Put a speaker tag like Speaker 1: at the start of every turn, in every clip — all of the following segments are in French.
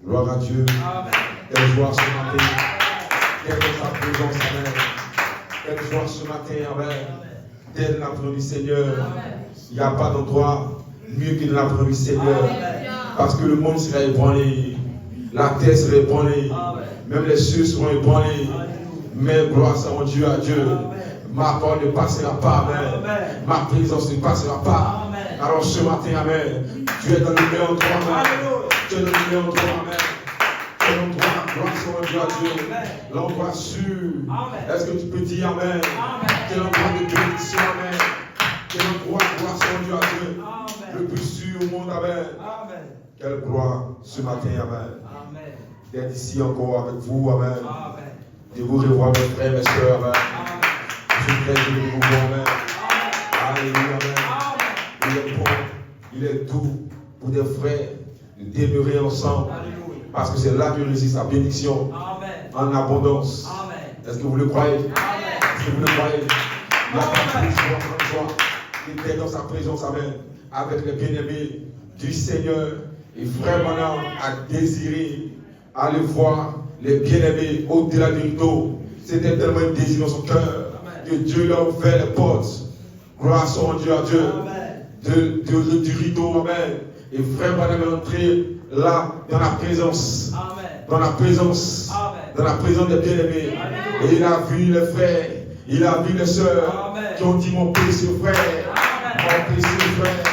Speaker 1: Gloire à Dieu. Quelle joie ce matin. Quelle est sa présence, Amen. Quelle joie ce matin, Amen. Telle la première du Seigneur. Il n'y a pas d'endroit mieux que de la première du Seigneur. Parce que le monde sera ébranlé. La terre sera ébranlée. Même les cieux seront ébranlés. Mais gloire soit mon Dieu à Dieu. Ma parole ne passera pas, Amen. Ma présence ne passera pas. Alors ce matin, Amen. Tu es dans le meilleur endroit, Amen. Tu es dans le meilleur endroit, Amen. Quel endroit, gloire soit mon Dieu à Dieu. L'endroit sûr. Est-ce que tu peux dire Amen? Quel endroit de bénédiction, Amen. Quel endroit, gloire soit mon Dieu à Dieu. Le plus sûr au monde, Amen. Quelle gloire ce matin, Amen. D'être ici encore avec vous, Amen. De vous revoir, mes frères, mes soeurs, Amen. Je suis très heureux de vous voir, Amen. Alléluia, Amen. Il est bon, il est doux pour des frères de demeurer ensemble. Parce que c'est là que résiste la bénédiction en abondance. Est-ce que vous le croyez? Est-ce que vous le croyez? Il n'y a pas de joie qui était dans sa présence, Amen. Avec les bien-aimés du Seigneur. Et frère Branham a désiré aller voir les bien-aimés au-delà du rideau. C'était tellement un désir dans son cœur que Dieu leur a ouvert les portes. Gloire soit Dieu à Dieu. Du rideau, Amen. Et frère Branham est entré là dans la présence. Dans la présence. Dans la présence des bien-aimés. Et il a vu les frères. Il a vu les sœurs qui ont dit mon précieux frère. Mon précieux frère.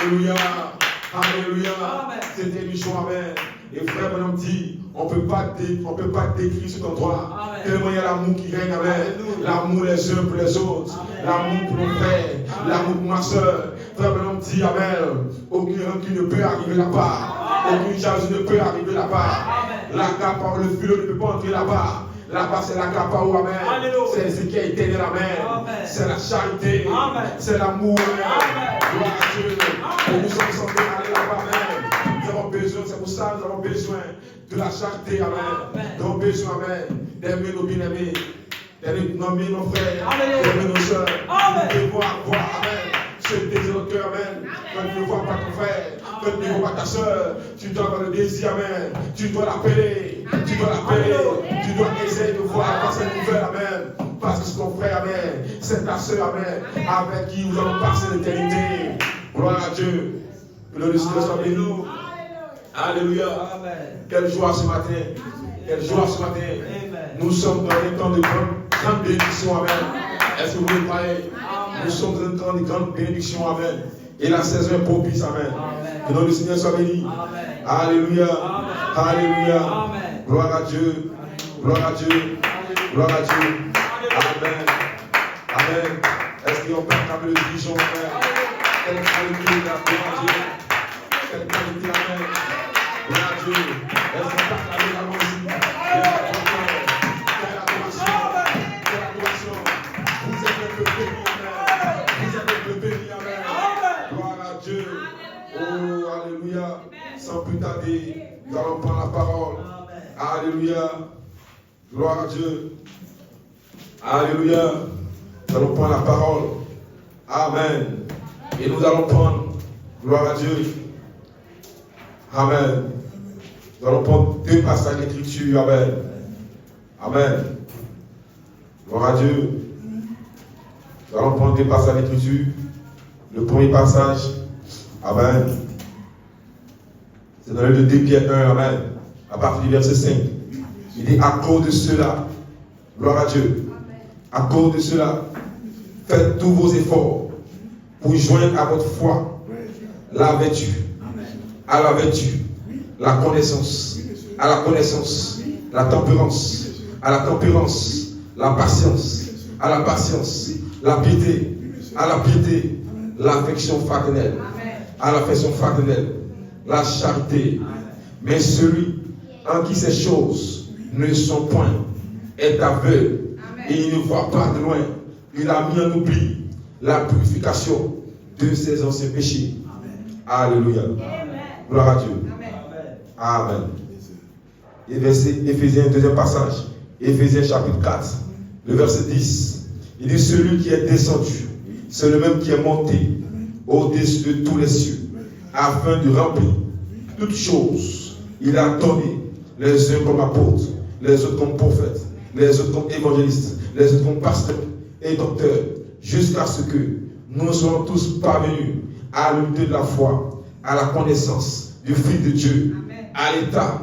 Speaker 1: Alléluia. Alléluia. C'était du choix, Amen. Et frère Branham dit, on ne peut pas décrire cet endroit. Tellement il y a l'amour qui règne, Amen. L'amour les uns pour les autres. L'amour pour nos frères. L'amour pour ma soeur. Frère Branham dit, Amen. Aucune rancune ne peut arriver là-bas. Aucune jalousie ne peut arriver là-bas. La capa, le philo ne peut pas entrer là-bas. Là-bas, c'est la capa ou Amen. C'est ce qui a été de la mer. C'est la charité. C'est l'amour, Amen. Gloire à Dieu. Et nous sommes censés aller là-bas, Amen. Nous avons besoin, c'est pour ça que nous avons besoin de la charité, Amen. Nous avons besoin, Amen, d'aimer nos bien-aimés, d'aimer nos frères, d'aimer nos soeurs. Nous devons avoir, Amen, ce désir au cœur, Amen. Quand tu ne vois pas ton frère, quand tu ne vois pas ta soeur, tu dois avoir le désir, Amen. Tu dois l'appeler, tu dois l'appeler, tu dois essayer de voir dans cette nouvelle, Amen. Parce que c'est ton frère, Amen, c'est ta soeur, Amen, avec qui nous allons passer l'éternité. Gloire à Dieu. Que le Seigneur soit béni. Alléluia. Quelle joie ce matin. Quelle joie ce matin. Nous sommes dans un temps de grande bénédiction. Amen. Est-ce que vous le croyez? Nous sommes dans un temps de grande bénédiction. Amen. Et la saison est propice. Amen. Que le Seigneur soit béni. Alléluia. Alléluia. Gloire à Dieu. Gloire à Dieu. Gloire à Dieu. Amen. Amen. Est-ce qu'on peut acclamer le dirigeant? Amen. Quelle qualité la gloire à Dieu. Quelle qualité, Amen. Gloire à Dieu. Est-ce qu'on peut acclamer la musique? Quelle adoration. Quelle adoration. Vous êtes le béni, Amen. Vous êtes le béni, Amen. Gloire à Dieu. Oh, Alléluia. Sans plus tarder, nous allons prendre la parole. Alléluia. Gloire à Dieu. Alléluia. Nous allons prendre la parole. Amen. Et nous allons prendre, gloire à Dieu. Amen. Nous allons prendre deux passages d'écriture. Amen. Amen. Gloire à Dieu. Nous allons prendre deux passages d'écriture. Le premier passage, Amen. C'est dans le 2 Pierre 1, Amen. À partir du verset 5. Il dit, à cause de cela, gloire à Dieu. À cause de cela, faites tous vos efforts pour joindre à votre foi la vertu, à la vertu, la connaissance, à la connaissance, la tempérance, à la tempérance, la patience, à la patience, la piété, à la piété, l'affection fraternelle, à l'affection fraternelle, la charité. Mais celui en qui ces choses ne sont point est aveugle et il ne voit pas de loin. Il a mis en oubli la purification de ses anciens péchés. Alléluia. Gloire à Dieu. Amen. Et verset Éphésiens, deuxième passage. Éphésiens chapitre 4, le verset 10. Il dit, celui qui est descendu, c'est le même qui est monté au-dessus de tous les cieux, afin de remplir toutes choses il a donné les uns comme apôtres, les autres comme prophètes, les autres comme évangélistes, les autres comme pasteurs et docteurs, jusqu'à ce que nous soyons tous parvenus à l'unité de la foi, à la connaissance du Fils de Dieu, à l'état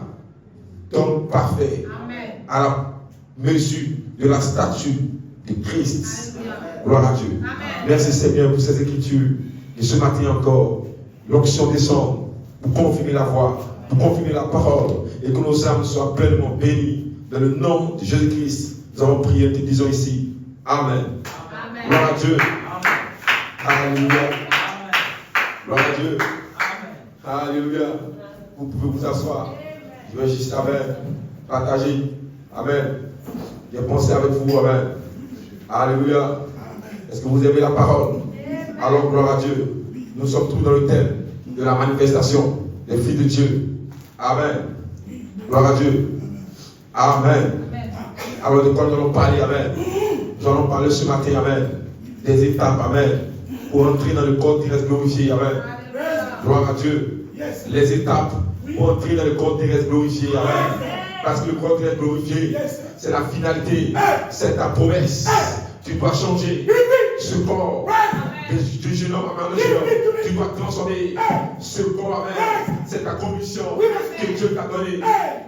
Speaker 1: d'homme parfait, à la mesure de la stature de Christ. Gloire à Dieu. Merci Seigneur pour ces écritures. Et ce matin encore, l'onction descend pour confirmer la voix, pour confirmer la parole, et que nos âmes soient pleinement bénies. Dans le nom de Jésus-Christ, nous avons prié et disons ici. Amen. Gloire à Dieu. Alléluia. Gloire à Dieu. Alléluia. Vous pouvez vous asseoir. Je vais juste partager. Amen. J'ai pensé avec vous. Amen. Alléluia. Est-ce que vous aimez la parole? Alors, gloire à Dieu. Nous sommes tous dans le thème de la manifestation des filles de Dieu. Amen. Gloire à Dieu. Amen. Alors, de quoi nous allons parler? Amen. Nous allons parler ce matin. Amen. Des étapes. Amen. Pour entrer dans le corps terrestre glorifié. Amen. Gloire à Dieu. Les étapes pour entrer dans le corps terrestre glorifié. Amen. Parce que le corps terrestre glorifié, c'est la finalité. C'est ta promesse. Tu dois changer ce corps du jeune homme à tu dois transformer ce corps. Amen. C'est ta conviction que Dieu t'a donnée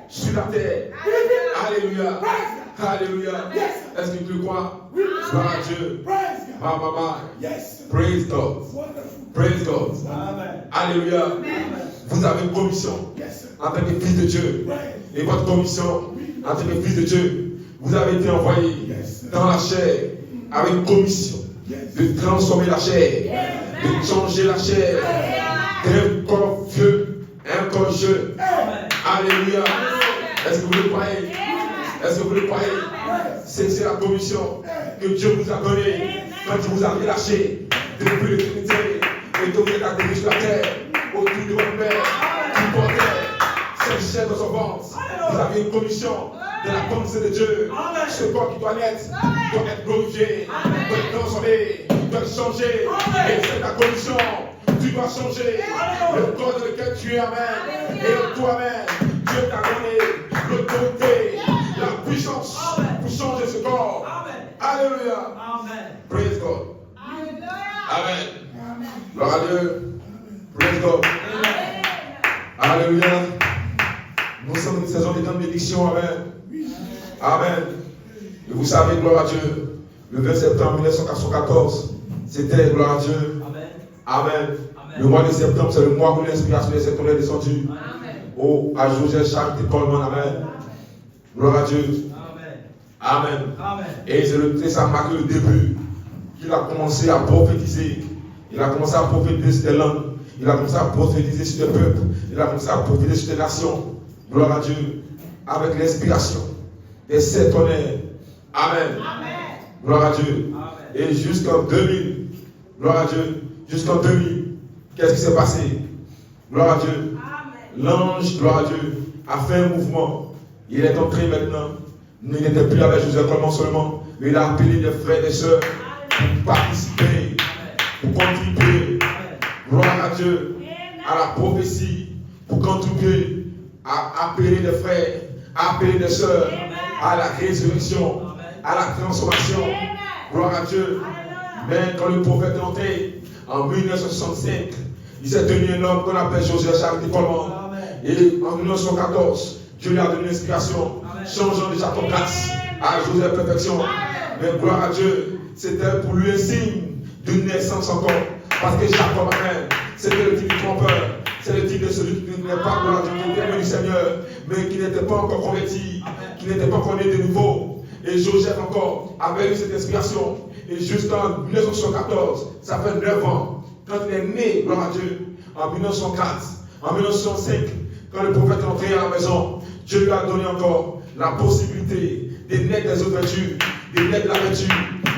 Speaker 1: sur la terre. Alléluia. Alléluia. Est-ce que tu le crois? Gloire à Dieu. Praise God. Praise God. Alléluia. Vous avez une commission en tant que fils de Dieu. Et votre commission en tant que fils de Dieu, vous avez été envoyé dans la chair avec une commission de transformer la chair, de changer la chair d'un corps vieux à un corps jeune. Alléluia. Est-ce que vous le croyez? Est-ce que vous le croyez? C'est la commission que Dieu vous a donnée quand il vous a relâché depuis l'éternité et que vous êtes atterri sur la terre autour de votre Père qui portait cette chair dans son ventre. Vous avez une commission de la pensée de Dieu. Ce corps qui doit être glorifié, doit être transformé, doit changer. Et c'est ta commission. Tu dois changer le corps dans lequel tu es. Amen. Et toi-même, Dieu t'a donné l'autorité, la puissance pour changer ce corps. Alléluia. Praise God. Amen. Gloire à Dieu. Praise God. Alléluia. Nous sommes dans une saison de grande bénédiction. Amen. Amen. Et vous savez, gloire à Dieu, le 20 septembre 1914, c'était, gloire à Dieu. Amen. Le mois de septembre, c'est le mois où l'inspiration des secteurs est descendue. À Joseph Charles de Coleman. Amen. Gloire à Dieu. Amen. Et ça a marqué le début qu'il a commencé à prophétiser. Il a commencé à prophétiser sur des langues. Il a commencé à prophétiser sur des peuples. Il a commencé à prophétiser sur des nations. Gloire à Dieu. Avec l'inspiration des sept tonnerres. Amen. Gloire à Dieu. Et jusqu'en 2000, gloire à Dieu, jusqu'en 2000, qu'est-ce qui s'est passé? Gloire à Dieu. L'ange, gloire à Dieu, a fait un mouvement. Il est entré maintenant. Il n'était plus avec Joseph Coleman seulement, mais il a appelé des frères et des sœurs pour participer, pour contribuer. Gloire à Dieu, à la prophétie, pour contribuer, à appeler des frères, à appeler des sœurs, à la résurrection, à la transformation. Gloire à Dieu. Mais quand le prophète est entré en 1965, il s'est tenu un homme qu'on appelle Joseph Charles de Coleman. Et en 1914, Dieu lui a donné l'inspiration, changeant déjà ton place à Joseph Perfection. Mais gloire à Dieu, c'était pour lui un signe d'une naissance encore. Parce que Jacob, amen, c'était le type du trompeur. C'est le type de celui qui n'est pas gloire à Dieu, qui était du Seigneur, mais qui n'était pas encore converti, qui n'était pas encore né de nouveau. Et Joseph encore avait eu cette inspiration. Et jusqu'en 1914, ça fait 9 ans, quand il est né, gloire à Dieu, en 1904, en 1905, quand le prophète est entré à la maison, Dieu lui a donné encore la possibilité de naître des ouvertures, de naître de la vertu,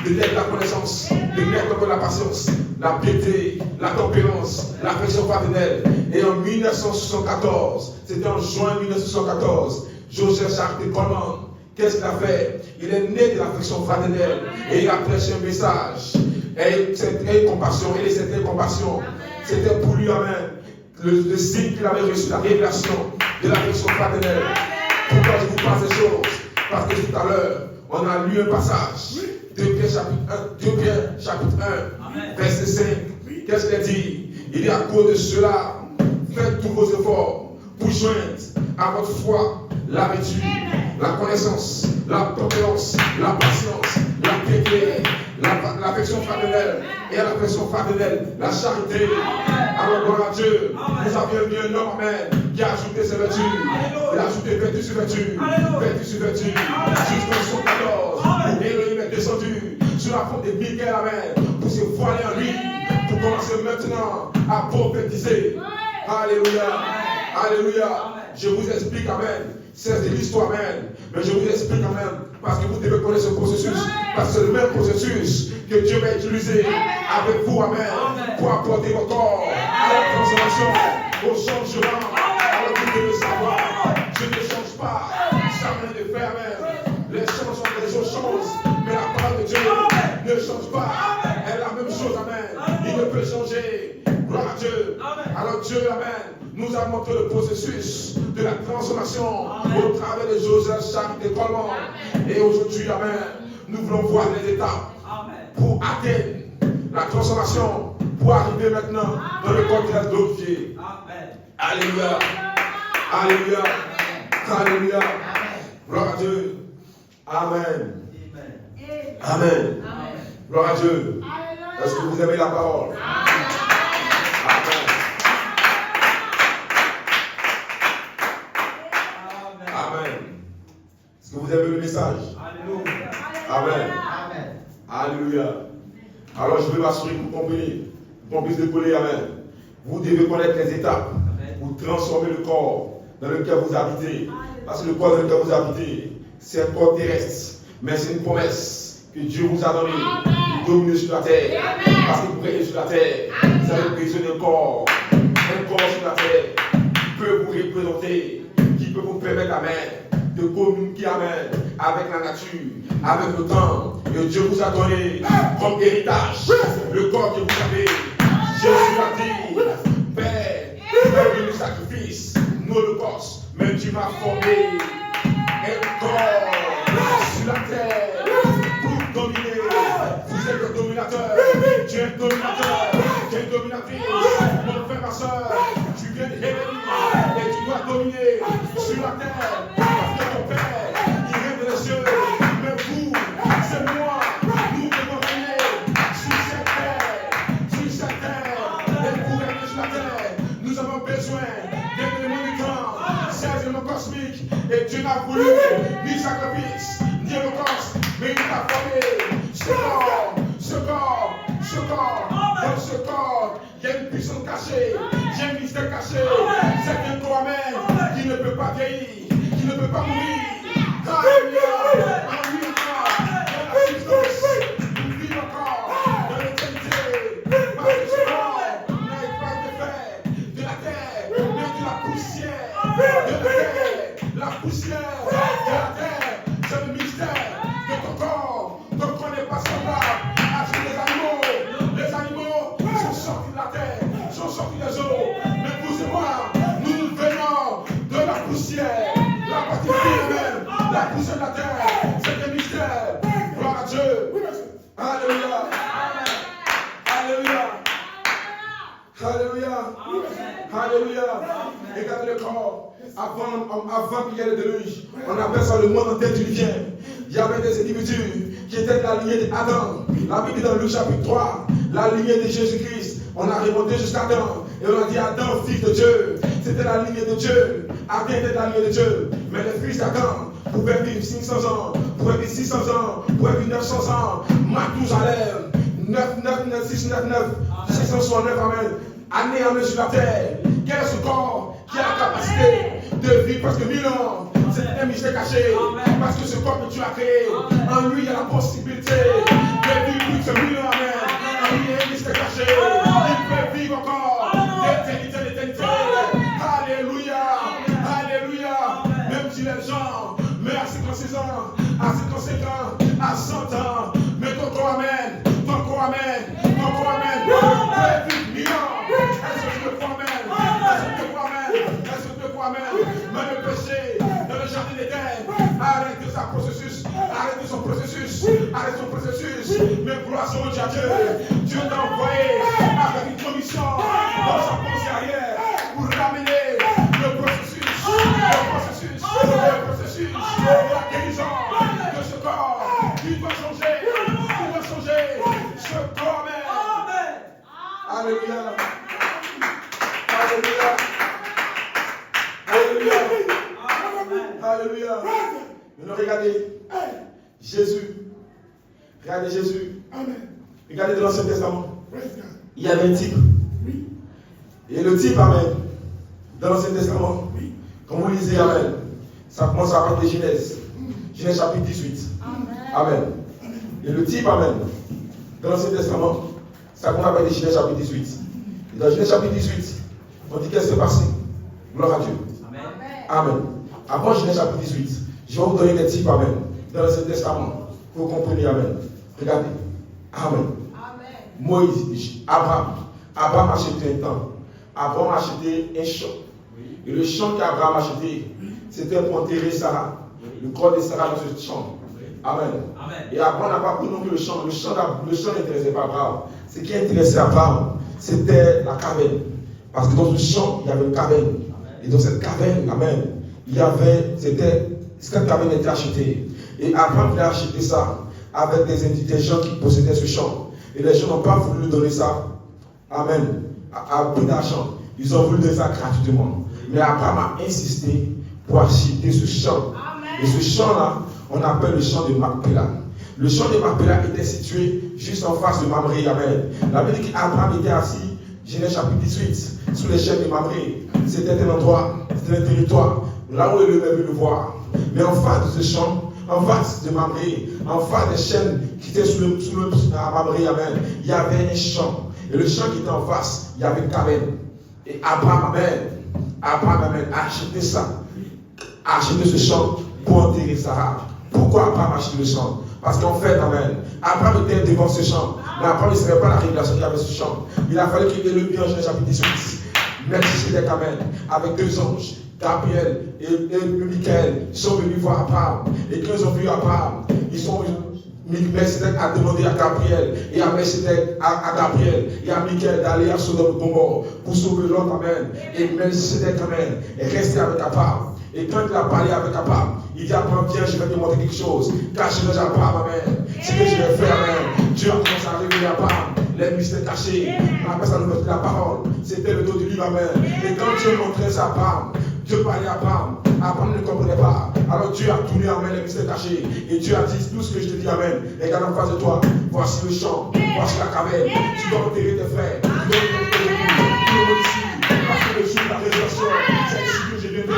Speaker 1: de naître de la connaissance, de naître de la patience, la piété, la tempérance, l'affection fraternelle. Et en 1974, c'était en juin 1914, Joseph Charles de Coleman, qu'est-ce qu'il a fait? Il est né de l'affection fraternelle et il a prêché un message. Et cette compassion, et cette compassion, c'était pour lui, amen, le signe qu'il avait reçu, la révélation de l'affection fraternelle. Pourquoi je vous parle ces choses? Parce que tout à l'heure, on a lu un passage. 2 Pierre chapitre 1, verset 5. Qu'est-ce qu'elle dit? Il est à cause de cela, faites tous vos efforts pour joindre à votre foi la vertu, la connaissance, la tempérance, la patience, la piété, l'affection fraternelle et à l'affection fraternelle, la charité. Alors, gloire à Dieu, nous avions vu un homme, amen, qui a ajouté ses vertus. Il a ajouté vertu sur vertu, vertu sur vertu, jusqu'au 114. Et Elohim est descendu sur la faute de Michael, amen, pour se voiler en lui, pour commencer maintenant à prophétiser. Alléluia, alléluia. Je vous explique, amen. C'est de l'histoire, amen. Mais je vous explique, amen. Parce que vous devez connaître ce processus. Parce que c'est le même processus que Dieu va utiliser avec vous, amen. Pour apporter votre corps à la transformation, au changement. Alors vous devez savoir, je ne change pas. Ça vient de faire, amen. Les choses changent. Mais la parole de Dieu ne change pas. Elle est la même chose, amen. Il ne peut changer. Gloire à Dieu. Alors Dieu, amen, nous a montré le processus de la transformation au travers de Joseph, Charles et Coleman. Et aujourd'hui, amen, nous voulons voir les étapes pour atteindre la transformation, pour arriver maintenant dans le contexte glorifié. Alléluia. Alléluia. Alléluia. Gloire à Dieu. Amen. Amen. Gloire à Dieu. Est-ce que vous aimez la parole? Est-ce que vous avez le message? Amen. Alléluia. Alors je vais m'assurer que vous comprenez, qu'on puisse décoller. Amen. Vous devez connaître les étapes pour transformer le corps dans lequel vous habitez. Parce que le corps dans lequel vous habitez, c'est un corps terrestre. Mais c'est une promesse que Dieu vous a donnée de dominer sur la terre. Parce que vous régnez sur la terre, vous avez besoin d'un corps. Un corps sur la terre qui peut vous représenter, qui peut vous permettre, amen, de communiquer, amen, avec la nature, avec le temps. Et Dieu vous a donné comme héritage le corps que vous avez. Jésus a dit, Père, fais le sacrifice, nous le corps, mais tu m'as formé un corps sur la terre pour dominer. Vous êtes le dominateur, tu es un dominateur, tu es une dominatrice. Mon frère, ma soeur, tu viens de Hélénie et tu dois dominer sur la terre. Et Dieu n'a voulu ni sacrifice, ni holocauste, mais il t'a formé ce corps, dans ce corps, il y a une puissance cachée, il y a un mystère caché, c'est un corps même qui ne peut pas vieillir, qui ne peut pas mourir. Alléluia, en lui encore, dans la substance, nous vivons encore dans l'éternité, parce que ce corps n'est pas de fer, de la terre, mais de la poussière, de la terre. La poussière de la terre, c'est le mystère de ton corps. Ton corps n'est pas semblable à celui des animaux. Les animaux sont sortis de la terre, sont sortis des eaux. Mais vous et moi, nous venons de la poussière. La partie même, la poussière de la terre, c'est le mystère. Gloire à Dieu. Alléluia. Alléluia. Alléluia. Alléluia. Regardez le corps. Avant qu'il y ait le déluge, on appelle ça le monde antidiluvien. Il y avait des individus qui étaient de la lignée d'Adam. La Bible dit dans Luc chapitre 3, la lignée de Jésus-Christ. On a remonté jusqu'à Adam. Et on a dit Adam, fils de Dieu. C'était la lignée de Dieu. Adam était de la lignée de Dieu. Mais les fils d'Adam pouvaient vivre 500 ans, pouvaient vivre 600 ans, pouvaient vivre 900 ans. Mathusalem, 669, amen. Année en sur la terre. Quel est ce corps qui a la capacité de vivre presque 1000 ans? C'est un mystère caché. Parce que ce corps que tu as créé, en lui il y a la possibilité de vivre plus que 1000 ans. Amen. En lui il y a un mystère caché. Il peut vivre encore d'éternité, d'éternité. Alléluia. Alléluia. Même si les gens meurent à 56 ans, à 55 ans, à 100 ans, mais ton corps amène, ton corps amène, ton corps amène. Tu peux vivre 1000 ans. Est-ce que tu le crois, amen? Est-ce que tu le crois, amen? Est-ce que tu le crois, amen? arrête ton processus, mais gloire soit à Dieu. Dieu t'a envoyé avec une commission dans sa pensée arrière pour ramener le processus de la guérison de ce corps. Il doit changer, ce corps. Amen. Alléluia. Alléluia. Alléluia. Alléluia. Maintenant, regardez Jésus. Regardez Jésus. Regardez dans l'Ancien Testament. Il y avait un type. Et le type, amen. Dans l'Ancien Testament, quand vous lisez, amen, ça commence à partir de Genèse. Genèse chapitre 18. Amen. Et le type, amen, dans l'Ancien Testament, ça commence à partir de Genèse chapitre 18. Et dans Genèse chapitre 18, on dit qu'est-ce qui s'est passé. Gloire à Dieu. Amen. Avant Genèse chapitre 18, je vais vous donner des types, amen, dans l'Ancien Testament, pour que vous compreniez, amen. Regardez. Amen. Moïse, Abraham a acheté un temps. Abraham a acheté un champ. Et le champ qu'Abraham a acheté, c'était pour enterrer Sarah. Le corps de Sarah dans ce champ. Amen. Et Abraham n'a pas pris non plus le champ. Le champ n'intéressait pas Abraham. Ce qui intéressait Abraham, c'était la caverne. Parce que dans ce champ, il y avait une caverne. Et dans cette caverne, amen, cette caverne était achetée. Et Abraham voulait acheter ça avec des gens qui possédaient ce champ. Et les gens n'ont pas voulu lui donner ça, amen, à prix d'argent. Ils ont voulu donner ça gratuitement. Mais Abraham a insisté pour acheter ce champ. Et ce champ-là, on appelle le champ de Macpéla. Le champ de Macpéla était situé juste en face de Mamré, amen. La Bible dit qu'Abraham était assis, Genèse chapitre 18, sous les chaînes de Mamré. C'était un endroit, c'était un territoire, là où il devait le voir. Mais en face de ce champ, en face de Mamré, en face des chaînes qui étaient sous le Mamré, amen, il y avait un champ. Et le champ qui était en face, il y avait une caverne. Et Abraham, amen, a acheté ça. A acheté ce champ pour enterrer Sarah. Pourquoi Abraham a acheté le champ? Parce qu'en fait, amen, Abraham était devant ce champ. Mais Abraham ne savait pas la révélation qu'il y avait ce champ. Il a fallu qu'il ait le bien en Genèse chapitre 18. Melchisedec, amen, avec deux anges, Gabriel et Michael, sont venus voir Abraham. Et quand ils ont vu Abraham, Melchisedec a demandé à Gabriel et à Melchisedec, à Gabriel et à Michael d'aller à Sodome et Gomorrhe pour sauver l'autre, amen. Et Melchisedec, amen, est resté avec Abraham. Et quand il a parlé avec Abraham, il dit Abraham, viens, je vais te montrer quelque chose. Cache-le à Abraham, amen. Ce que je vais faire, amen. Dieu a commencé à révéler à Abraham les mystères cachés. Après ça, nous mettait la parole. C'était le dos du livre, amen. Et quand Dieu montrait ça à Abraham, Dieu parlait à Abraham. Abraham ne comprenait pas. Alors Dieu a tourné, amen, les mystères cachés. Et Dieu a dit tout ce que je te dis, amen. Regarde en face de toi. Voici le champ. Voici la caverne. Tu dois enterrer tes frères. Tu dois enterrer tes époux. Tu dois ici. Parce que le jour de la résurrection, c'est ici que je viens de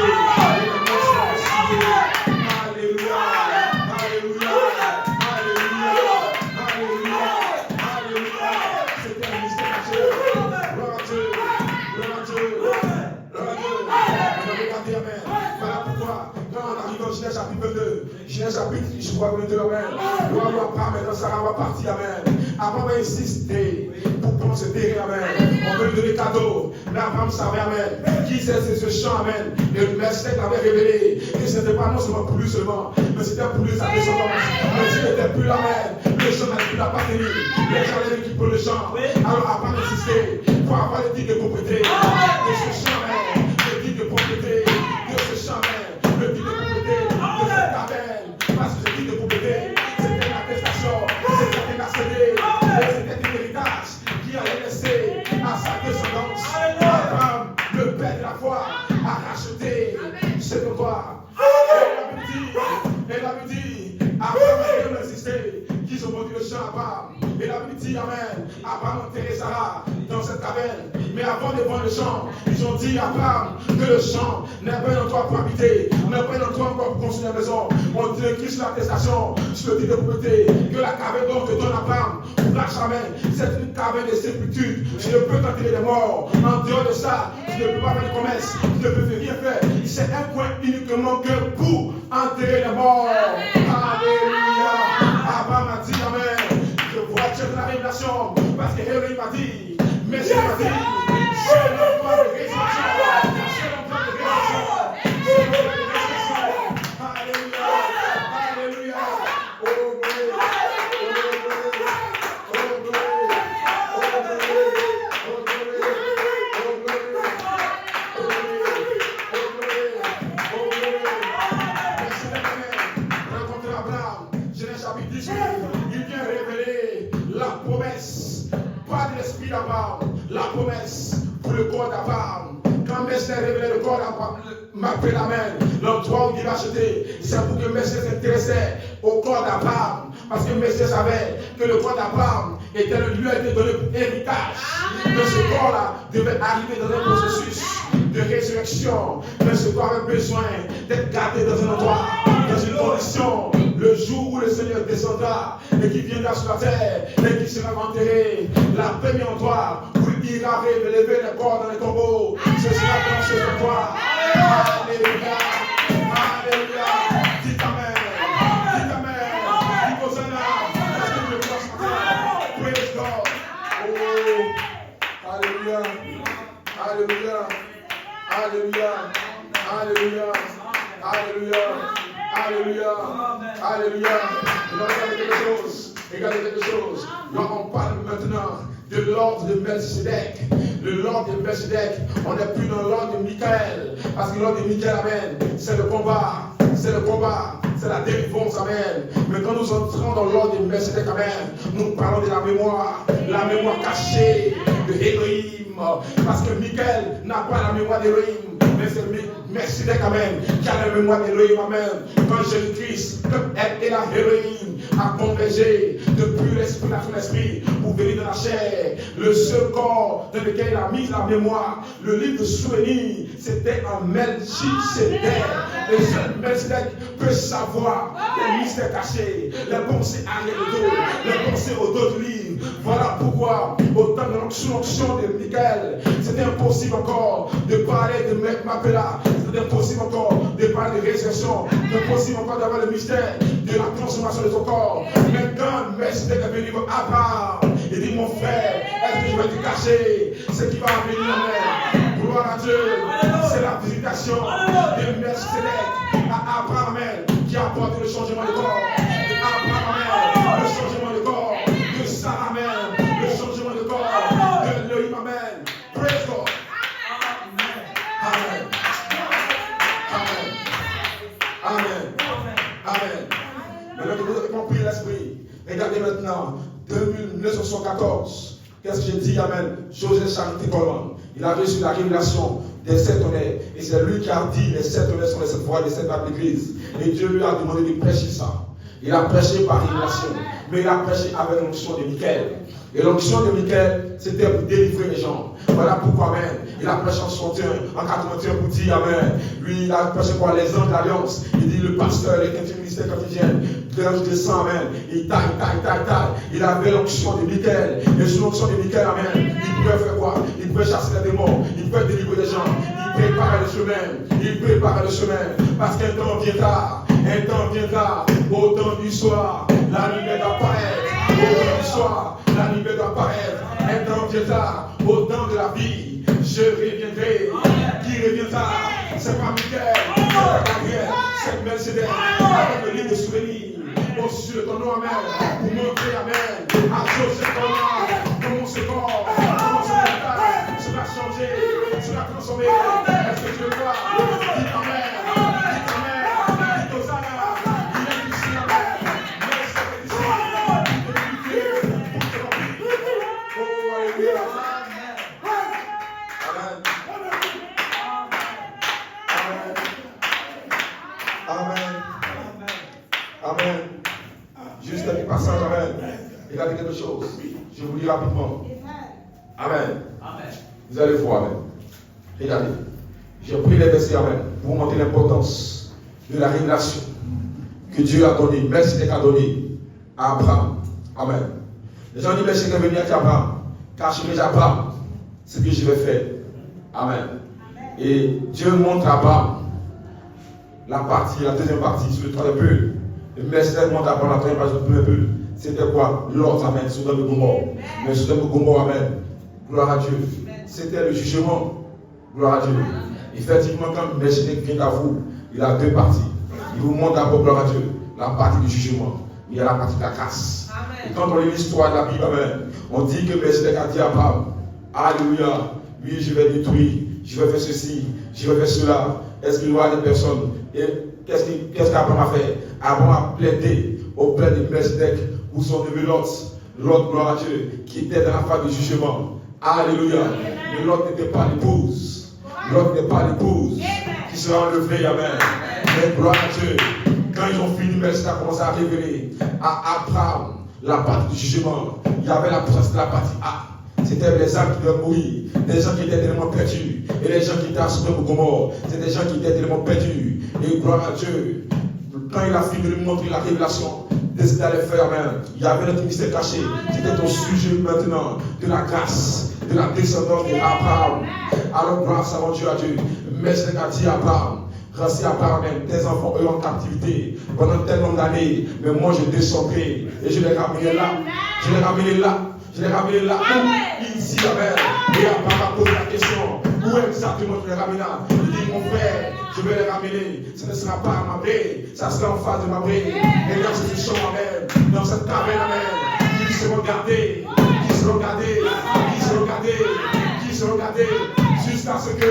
Speaker 1: Genèse chapitre 22, Genèse chapitre, je crois, 22, amen. Abraham, maintenant Sarah va partir, amen. Abraham va insister pour qu'on se terre, amen. On veut lui donner cadeau. Mais Abraham savait, amen, qui c'est ce champ, amen. Et le Messie avait révélé que ce n'était pas non seulement pour lui seulement, mais c'était pour lui sa descendance. Mais s'il n'était plus là, amen, le champ n'avait plus l'appartenir. Les gens avaient équipé le champ. Alors Abraham insistait pour avoir le titre de propriété de ce champ, amen. Le titre de propriété de ce champ, amen. Le titre de propriété de cette caverne. Parce que ce titre de propriété, c'était une attestation, c'était un accédé, c'était un héritage qui allait laisser à sa descendance. Abraham, le père de la foi, a racheté ce territoire. Et la Bible dit, Abraham a bien insisté qu'ils ont vendu le champ à Abraham. Et la Bible dit, amen, Abraham a enterré Sarah dans cette caverne. Mais avant de vendre le champ, ils ont dit à Abraham que le champ n'est pas un endroit pour habiter, n'est pas un endroit pour construire une maison. On dit écrit sur l'attestation, sur le titre de propriété, que la caverne dont te donne Abraham pour la jamais, c'est une caverne de sépulture. Je ne peux t'enterrer les morts. En dehors de ça, je ne peux pas faire de commerce, je ne peux rien faire. C'est un coin uniquement que pour enterrer les morts. Alléluia. Abraham a dit, amen. Je vois Dieu de la révélation, parce que Héroïne m'a dit, mais il m'a dit, c'est l'endroit de résurrection. C'est l'endroit de résurrection. C'est l'endroit de résurrection. Alléluia. Alléluia. Oh, oui. m'appelle Amen. L'endroit où il a acheté, c'est pour que Messieurs s'intéressait au corps d'Abraham. Parce que Messieurs savait que le corps d'Abraham était le lieu de donner héritage. Mais ce corps-là devait arriver dans un processus de résurrection. Mais ce corps avait besoin d'être gardé dans un endroit, dans une condition. Le jour où le Seigneur descendra et qu'il viendra sur la terre et qu'il sera enterré, la premier endroit où il ira lever les corps dans les tombeaux, ce sera dans ce endroit. Alléluia. Alléluia. Dites Amen. Dites Amen. Dites Hosanna. Est-ce que Dieu vous a chanté? Praise God. Oh. Alléluia. Alléluia. Alléluia. Alléluia. Alléluia. Alléluia. Alléluia. Regardez quelque chose. Regardez quelque chose. Là, on parle maintenant de l'ordre de Melchizedek. Le l'ordre de Melchizedek, on n'est plus dans l'ordre de Michael. Parce que l'ordre de Michael, amen, c'est le combat. C'est le combat. C'est la délivrance, amen. Mais quand nous entrons dans l'ordre de Melchizedek, amen, nous parlons de la mémoire cachée de Elohim. Parce que Michael n'a pas la mémoire d'Elohim. Mais c'est Melchizedek, amen, qui a la mémoire d'Elohim, amen. Quand Jésus-Christ, elle et la Elohim, a convergé depuis l'esprit à son esprit pour venir dans la chair. Le seul corps dans lequel il a mis la mémoire, le livre de souvenirs, c'était en Melchizedek. Et seul Melchizedek peut savoir les mystères cachés, les pensées arrière de dos, les pensées au dos du livre. Voilà pourquoi, au temps de l'onction de Michael, c'était impossible encore de parler de Mapela, c'était impossible encore de parler de résurrection, c'était impossible encore d'avoir le mystère de la transformation de ton corps. Mais quand Melchizedek est venu à Abraham, il dit mon frère, est-ce que je vais te cacher ce qui va venir en mer? Gloire à Dieu, c'est la visitation de Melchizedek à Abraham qui apporte le changement de corps. De Abraham, le changement de corps. De Sarah, le changement de corps. De Elohim, amen. Praise God. Amen. Amen. Amen. Amen. Maintenant que vous avez compris l'esprit, regardez maintenant, 1974. Qu'est-ce que j'ai dit, amen? José Charité Coleman. Il a reçu la révélation des 7 honneurs. Et c'est lui qui a dit les 7 honneurs sont les 7 voix des 7 tables d'église. Et Dieu lui a demandé de prêcher ça. Il a prêché par révélation. Mais il a prêché avec l'onction de Michael. Et l'onction de Michael, c'était pour délivrer les gens. Voilà pourquoi, amen. Il a prêché en 61, en 81 pour dire, amen. Lui, il a prêché pour les anges d'alliance. Il dit, le pasteur, les ministères quotidiens, l'ange descend, amen. Il taille. Il avait l'onction de Michael. Et sur l'onction de Michael, amen, il pouvait faire quoi? Il pouvait chasser les démons. Il pouvait délivrer les gens. Il préparait le chemin. Parce qu'un temps viendra. Au temps du soir, la lumière doit apparaître. Au temps du soir, la lumière doit apparaître. Un temps viendra. Au temps de la vie, je reviendrai. Qui reviendra? C'est pas Michael, c'est pas Gabriel, c'est Melchizedek. Avec le livre de souvenirs. Au sur ton nom, amen. Pour montrer, amen. À Joseph, comment ce corps, comment ce mental sera changé, sera transformé. Est-ce que tu le vois? Dis amen. Dis amen. Dis Hosanna. Il est ici, amen. Melchizedek est ici. Il est pour te remplir. Oh, alléluia. Amen. Amen. Amen. Juste un petit passage, amen. Regardez quelque chose. Je vous lis rapidement. Amen. Vous allez voir, amen. Regardez. J'ai pris les versets, amen, pour vous montrer l'importance de la révélation que Dieu a donnée. Melchizedek a donné à Abraham. Amen. Les gens disent, Melchizedek est venu à Abraham. Car je dis à Abraham ce que je vais faire. Amen. Et Dieu montre à Abraham la deuxième partie, sur le troisième peu. Le Melchizedek montre à Abraham la troisième partie, sur le premier peu. C'était quoi? L'ordre, amen, Sodome et Gomorrhe. Mais Sodome et Gomorrhe, amen. Gloire à Dieu. C'était le jugement. Gloire à Dieu. Effectivement, quand Melchizedek vient à vous, il a deux parties. Il vous montre d'abord, gloire à Dieu, la partie du jugement. Il y a la partie de la grâce. Et quand on lit l'histoire de la Bible, amen, on dit que Melchizedek a dit à Abraham, alléluia, oui, je vais détruire, je vais faire ceci, je vais faire cela. Est-ce qu'il y aura des personnes? Et qu'est-ce qu'Abraham a fait? Abraham a plaidé auprès de Melchizedek où sont devenus l'autre, gloire à Dieu, qui était dans la phase du jugement. Alléluia. Mais l'autre n'était pas l'épouse. L'autre n'est pas l'épouse qui sera enlevée, amen. Mais gloire à Dieu. Quand ils ont fini, mais ça a commencé à révéler à Abraham la partie du jugement. Il y avait la présence de la partie A. C'était les âmes qui devaient mourir, des gens qui étaient tellement perdus, et les gens qui étaient à Sodome et Gomorrhe, c'était des gens qui étaient tellement perdus. Et gloire à Dieu, quand il a fini de lui montrer la révélation, d'aller faire, amen. Il y avait notre mystère caché. C'était ton sujet maintenant de la grâce, de la descendance d'Abraham. Alors grâce à mon Dieu, à Dieu. Mais ce qu'a dit Abraham, grâce à Abraham, tes enfants eux en captivité pendant tel nombre d'années. Mais moi je descendrai et je les ramenerai là. Je les ramenerai là. Je les ramenerai là. Ici, amen. Et Abraham a posé la question. Où exactement tu les ramèneras? Il dit, mon frère, je vais les ramener. Ce ne sera pas à Mamré, ça sera en face de Mamré. Et dans ce champ, amen, dans cette caverne, amen, ils seront gardés, jusqu'à ce que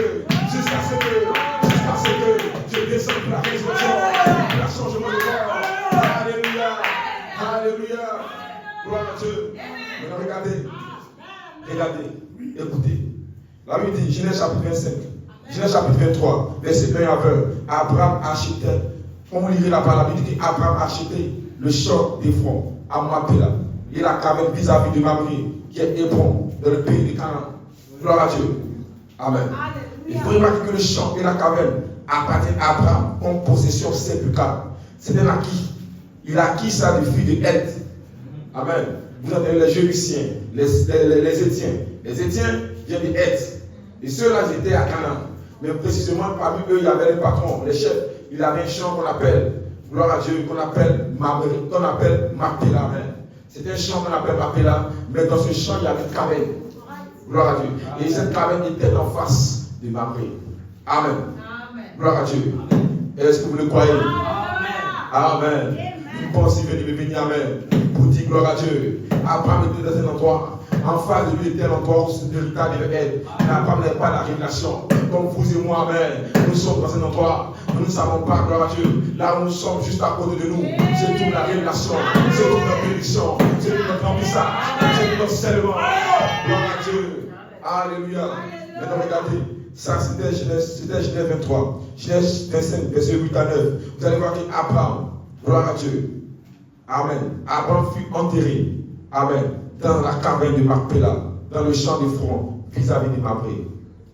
Speaker 1: je descende pour la résurrection, pour le changement de corps. Alléluia, alléluia, gloire à Dieu. Maintenant, regardez, écoutez. La Bible dit, Genèse chapitre 25, Genèse chapitre 23, verset 20 à 20. Abraham achetait, comme on lirait là-bas, la Bible dit qu'Abraham achetait le champ d'Ephron à Makpela et la caverne vis-à-vis de Mamré, qui est Hébron, dans le pays de Canaan. Gloire à Dieu. Amen. Il faut remarquer que le champ et la caverne appartiennent à Abraham comme possession sépulcrale. C'est un acquis. Il a acquis ça des filles de Heth. Amen. Vous avez les Jébusiens, les Étiens. Les Étiens viennent de Heth. Et ceux-là, ils étaient à Canaan. Mais précisément, parmi eux, il y avait les patrons, les chefs. Il avait un champ qu'on appelle, gloire à Dieu, qu'on appelle Makpela. C'était un champ qu'on appelle Makpela. Mais dans ce champ, il y avait une caverne. Gloire à Dieu. Et cette caverne était en face de Mamré. Amen. Gloire à Dieu. Est-ce que vous le croyez? Amen. Une pensée vient de venir, amen. Pour dire gloire à Dieu. Abraham était dans un endroit. En face de lui était l'endroit où le rital devait être. Mais Abraham n'avait pas la révélation. Comme vous et moi, amen. Nous sommes dans un endroit. Nous ne savons pas, gloire à Dieu. Là où nous sommes, juste à côté de nous. C'est toute la révélation. C'est toute notre bénédiction. C'est tout notre remplissage. C'est tout notre scellement. Gloire à Dieu. Alléluia. Maintenant, regardez. Ça, c'était Genèse 23. Genèse 25, verset 8 à 9. Vous allez voir qu'Abraham, gloire à Dieu. Amen. Abraham fut enterré. Amen. Dans la caverne de Makpela, dans le champ d'Ephron, vis-à-vis de Mamré.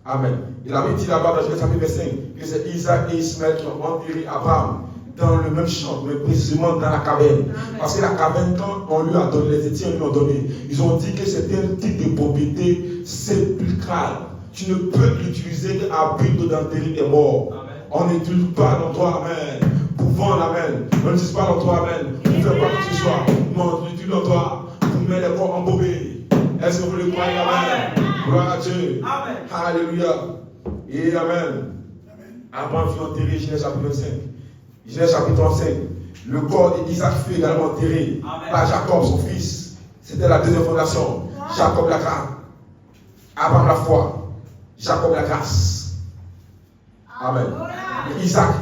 Speaker 1: Amen. Il avait dit là-bas dans Genèse chapitre 25 que c'est Isaac et Ismaël qui ont enterré Abraham dans le même champ, mais précisément dans la caverne. Parce que la caverne, quand on lui a donné, les Étiens lui ont donné, ils ont dit que c'était un type de propriété sépulcrale. Tu ne peux l'utiliser qu'à but d'enterrer des morts. On n'utilise pas l'endroit, amen. Pour vendre, amen. On n'utilise pas l'endroit, amen. Pour faire quoi que ce soit. Non, on utilise l'endroit pour mettre les corps embobés. Est-ce que vous le croyez, amen? Gloire à Dieu. Amen. Alléluia. Et amen. Abraham fut enterré, Genèse chapitre 25. Genèse chapitre 35. Le corps d'Isaac fut également enterré par Jacob, son fils. C'était la deuxième fondation. Jacob la grâce. Abraham la foi. Jacob la grâce. Amen. Et Isaac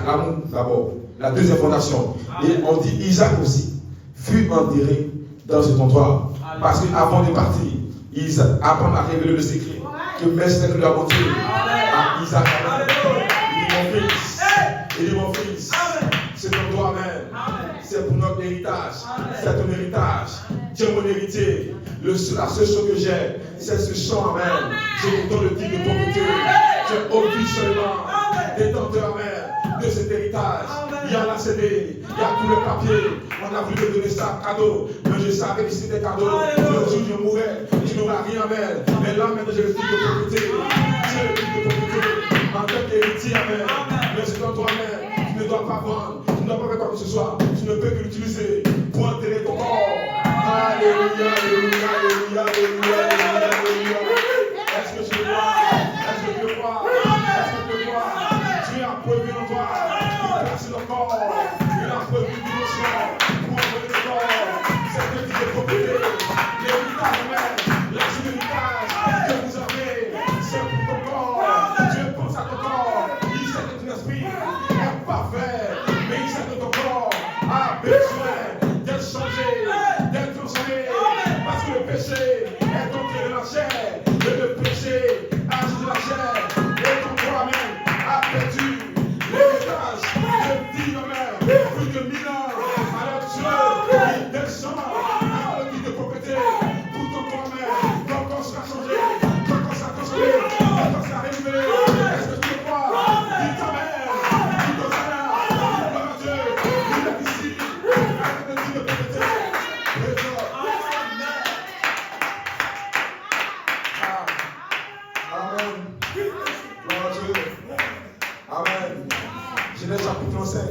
Speaker 1: l'amour d'abord. La deuxième fondation. Et on dit Isaac aussi fut enterré dans cet endroit. Parce qu'avant de partir, Abraham a révélé le secret que Mestre lui a montré à Isaac. Il dit mon fils, c'est ton droit même. C'est pour notre héritage. C'est ton héritage. Tu es mon héritier. La seule chose que j'ai, c'est ce champ, amen. Je vous donne le titre de propriété. Tu es officiellement détenteur, amen, de cet héritage. Il y a la CD, il y a tous les papiers. On a voulu me donner ça cadeau. Mais je savais que c'était cadeau. Le jour où je mourrais, je n'aurais rien, amen. Mais là, maintenant, j'ai le titre de propriété. J'ai le titre de propriété. En tant qu'héritier, amen. Mais c'est dans toi-même. Tu ne dois pas vendre. Tu ne dois pas faire quoi que ce soit. Tu ne peux que l'utiliser pour enterrer ton corps. Alléluia, alléluia, alléluia, alléluia, alléluia. Est-ce que je peux voir? Est-ce que je peux voir? Est-ce que je peux voir? Dieu a prévu l'endroit pour placer le corps. Il a prévu une dimension pour enlever le corps. C'est le type de propriété. L'héritage même, la héritage que vous avez, c'est pour ton corps. Dieu pense à ton corps. Il sait que ton esprit n'est pas fait, mais il sait que ton corps a besoin d'être changé. Parce que le péché est entré de la chair. Et le péché agit de la chair. 35,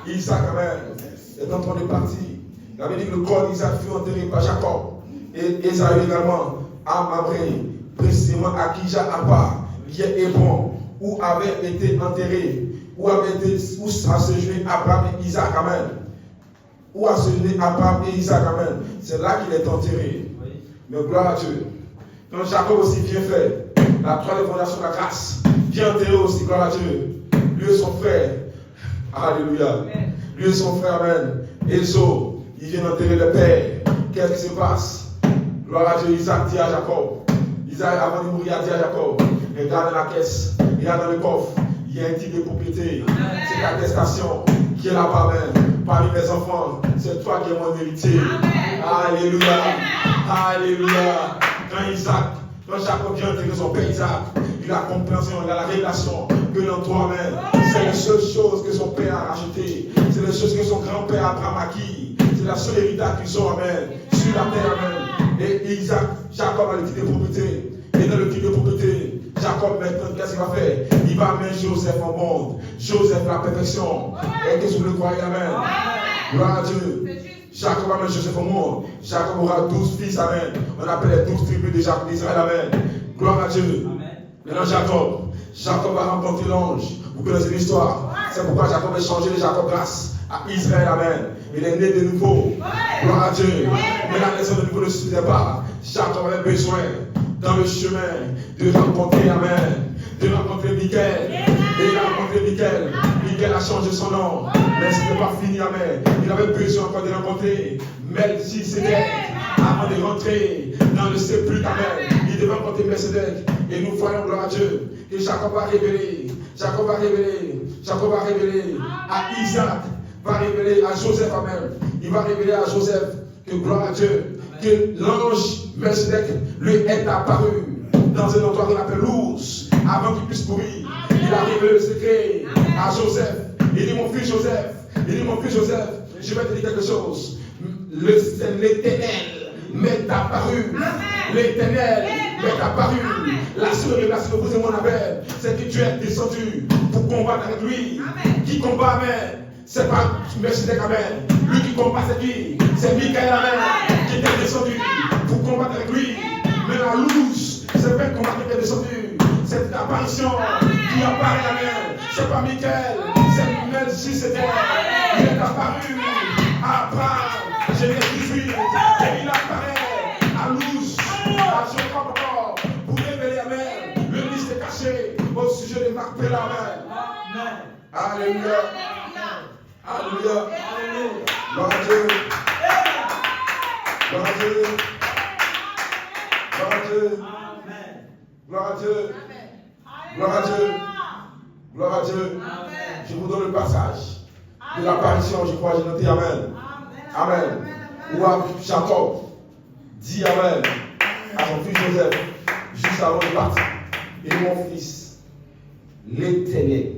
Speaker 1: Isaac, amen, est en train de partir. Il avait dit que le corps d'Isaac fut enterré par Jacob. Et Esaü également a Mamré, précisément à Kija-Appa, qui est Hébron, où avait été enterré, où a séjourné Abraham et Isaac, amen. Où a séjourné Abraham et Isaac, amen. C'est là qu'il est enterré. Mais gloire à Dieu. Donc Jacob aussi bien fait. La troisième fondation de la grâce. Bien enterré aussi, gloire à Dieu. Lui et son frère. Alléluia. Lui et son frère, amen. Ézo, il vient enterrer le père. Qu'est-ce qui se passe? Gloire à Dieu. Isaac dit à Jacob. Isaac, avant de mourir, a dit à Jacob, regarde la caisse, regarde dans le coffre, il y a un titre de propriété. C'est l'attestation qui est là-bas même. Parmi mes enfants, c'est toi qui es mon héritier. Alléluia. Alléluia. Quand Jacob vient intégrer son père Isaac, il a la compréhension, il a la révélation que dans toi-même, c'est la seule chose que son père a racheté. C'est la chose que son grand-père Abraham a acquis. C'est la seule héritage qu'ils ont, amen, sur la terre, amen. Et Isaac, Jacob a le titre de propriété. Et dans le titre de propriété, Jacob maintenant, qu'est-ce qu'il va faire? Il va mettre Joseph en monde. Joseph, la perfection. Et qu'est-ce que vous le croyez, amen? Gloire à Dieu. Jacob va mettre Joseph au monde. Jacob aura 12 fils, amen. On appelle les 12 tribus de Jacob d'Israël, amen. Gloire à Dieu. Maintenant, Jacob va rencontrer l'ange. Vous connaissez l'histoire. C'est pourquoi Jacob a changé de Jacob grâce à Israël, amen. Il est né de nouveau. Gloire à Dieu. Mais la raison de nouveau ne suffisait pas. Jacob avait besoin, dans le chemin, de rencontrer, amen, de rencontrer Michael. Et il a rencontré Michael. Michael a changé son nom. Mais ce n'est pas fini, amen. Il avait besoin encore de rencontrer Melchisedec avant de rentrer dans le sépulcre, amen. Il devait rencontrer Melchisedec. Et nous voyons, gloire à Dieu, que Jacob va révéler à Isaac, va révéler à Joseph, amen. Il va révéler à Joseph que, gloire à Dieu, que l'ange Melchisedec lui est apparu dans un endroit qu'on appelle l'ours, avant qu'il puisse mourir. Il a révélé le secret à Joseph. Il dit, mon fils Joseph, je vais te dire quelque chose. C'est l'Éternel m'est apparu. L'Éternel m'est apparu. La seule révélation que vous et moi avez, c'est que tu es descendu pour combattre avec lui. Amen. Qui combat, amen? C'est pas Melchisedec, amen. Lui qui combat, c'est qui? C'est Michael, amen. Qui est descendu pour combattre avec lui. Mais la loose, c'est pas le combat qui est descendu. C'est l'apparition qui apparaît, amen. C'est pas Michael, c'est Melchisedec. Il est apparu à Abraham, Genèse 18, et il apparaît à Luz, à Jacob encore, pour révéler, amen, le mystère caché au sujet de Marc Pella, amen. Alléluia. Alléluia. Gloire à Dieu. Gloire à Dieu. Gloire à Dieu. Gloire à Dieu. Gloire à Dieu. Gloire à Dieu. Je vous donne le passage de l'apparition, je crois, j'ai noté, amen. Amen. Où Jacob dit amen à son fils Joseph, juste avant de partir. Et mon fils, l'Éternel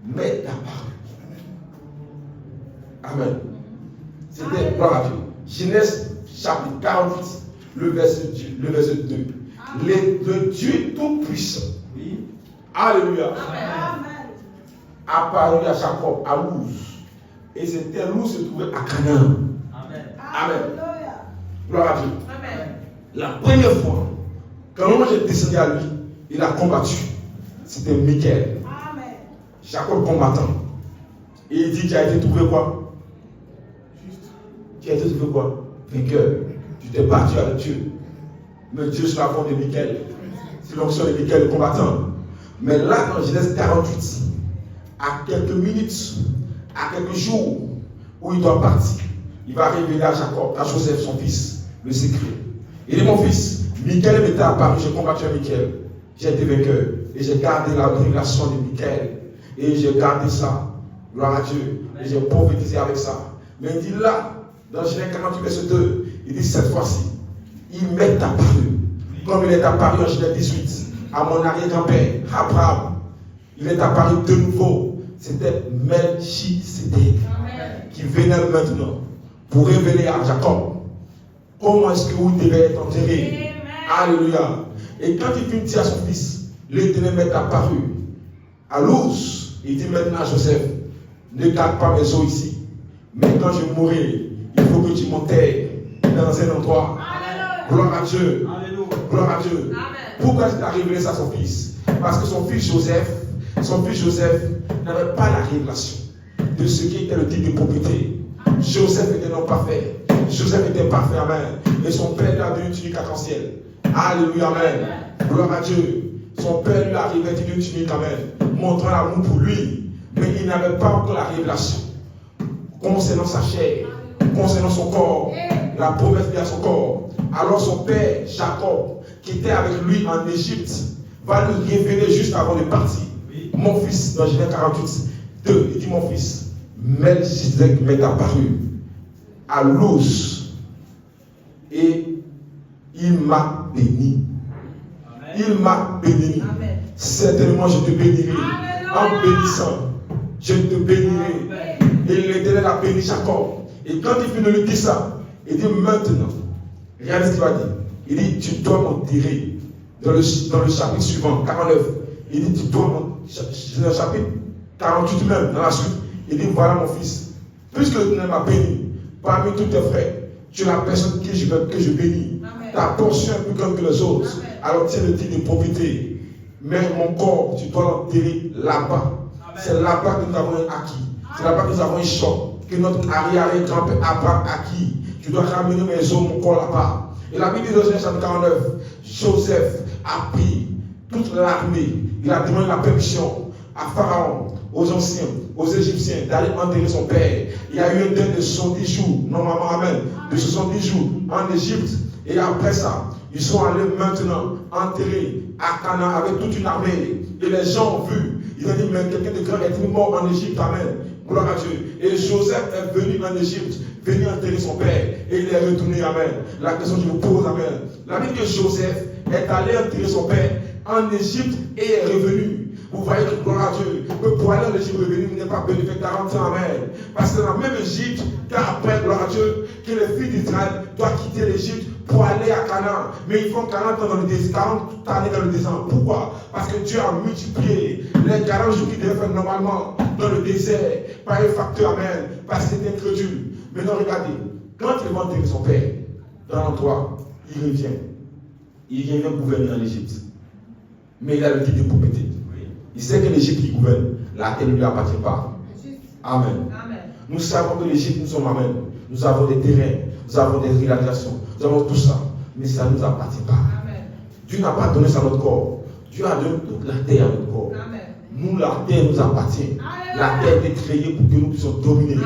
Speaker 1: m'est apparu. Amen. C'était, gloire à Dieu. Genèse chapitre 48, le verset 2. Le Dieu Tout-Puissant. Oui. Alléluia. Amen. Apparu à Jacob, à Luz. Et c'était Luz se trouvait à Canaan. Amen. Amen. Gloire à Dieu. Amen. La première fois, quand l'ange est descendu à lui, il a combattu. C'était Michael. Amen. Jacob combattant. Et il dit qu'il a été trouvé quoi? Tu as été trouvé quoi? Vainqueur. Tu t'es battu avec Dieu. Mais Dieu sur la forme de Michael. C'est l'onction de Michael, le combattant. Mais là, dans Genèse 48, à quelques minutes, à quelques jours où il doit partir, il va révéler à Jacob, à Joseph, son fils, le secret. Il dit, mon fils, Michael m'était apparu, j'ai combattu avec Michael. J'ai été vainqueur. Et j'ai gardé la révélation de Michael. Et j'ai gardé ça. Gloire à Dieu. Et j'ai prophétisé avec ça. Mais il dit là, dans Genèse 48, verset 2, il dit cette fois-ci, il m'est apparu. Comme il est apparu en Genèse 18, à mon arrière-grand-père, Abraham. Il est apparu de nouveau. C'était Melchisedec qui venait maintenant pour révéler à Jacob comment est-ce que vous devez être enterré. Alléluia. Et quand il vient dire à son fils, l'Éternel m'est apparu à Luz, il dit maintenant à Joseph, ne garde pas mes os ici. Mais quand je mourrai, il faut que tu m'enterres dans un endroit. Gloire à Dieu. Gloire à Dieu. Pourquoi il a révélé ça à son fils? Parce que son fils Joseph n'avait pas la révélation de ce qui était le type de propriété. Joseph était non parfait. Joseph était parfait, amen. Et son père lui a donné une tunique arc-en-ciel. Alléluia, amen. Gloire à Dieu. Son père lui a revêtu une tunique, amen, montrant l'amour pour lui. Mais il n'avait pas encore la révélation concernant sa chair, concernant son corps, la promesse liée à son corps. Alors son père, Jacob, qui était avec lui en Égypte, va lui révéler juste avant de partir. Mon fils, dans Genèse 48, 2, il dit mon fils, Melchizedek m'est apparu à Luz et il m'a béni. Il m'a béni. Certainement, je te bénirai. En bénissant, je te bénirai. Et l'Éternel a béni Jacob. Et quand il finit de lui dire ça, il dit maintenant, regardez ce qu'il va dire. Il dit, tu dois m'enterrer. Dans le chapitre suivant, 49, il dit, tu dois m'enterrer. Dans le chapitre 48 même, dans la suite, il dit, voilà mon fils. Puisque l'Éternel m'a béni, parmi tous tes frères, tu es la personne que je bénis. Ta portion est plus grande que les autres. Alors tiens le titre de propriété. Mais mon corps, tu dois l'enterrer là-bas. C'est là-bas que nous avons acquis. C'est là-bas que nous avons un choc. Que notre arrière-grand-père Abraham a acquis. Tu dois ramener mes os, mon corps là-bas. Et la Bible dit dans Genèse chapitre 49, Joseph a pris toute l'armée. Il a demandé la permission à Pharaon, aux anciens, aux Égyptiens d'aller enterrer son père. Il y a eu un deuil de 70 jours, normalement, amen, de 70 jours en Égypte. Et après ça, ils sont allés maintenant enterrer à Canaan avec toute une armée. Et les gens ont vu. Ils ont dit, mais quelqu'un de grand est mort en Égypte, amen. Gloire à Dieu. Et Joseph est venu en Égypte, venu enterrer son père. Et il est retourné, amen. La question que je vous pose, amen. La Bible que Joseph est allé enterrer son père en Égypte et est revenu. Vous voyez que, gloire à Dieu, que pour aller en Égypte revenir, il n'est pas béni fait 40 ans, amen. Parce que c'est dans la même Égypte qu'après, gloire à Dieu, que les filles d'Israël doivent quitter l'Égypte pour aller à Canaan. Mais ils font 40 ans dans le désert, 40 années dans le désert. Pourquoi? Parce que Dieu a multiplié les 40 jours qu'ils devaient faire normalement dans le désert par un facteur, amen, parce que c'était incrédule. Maintenant, regardez, quand il va enterrer son père dans l'endroit, il revient. Il revient gouverner en Égypte. Mais il a le titre de propriété. Il sait que l'Égypte qui gouverne, la terre ne lui appartient pas. Amen. Amen. Nous savons que l'Égypte, nous sommes amen. Nous avons des terrains, nous avons des réalisations, nous avons tout ça. Mais ça ne nous appartient pas. Amen. Dieu n'a pas donné ça à notre corps. Dieu a donné toute la terre à notre corps. Amen. Nous, la terre nous appartient. Amen. La terre était créée pour que nous puissions dominer. Amen.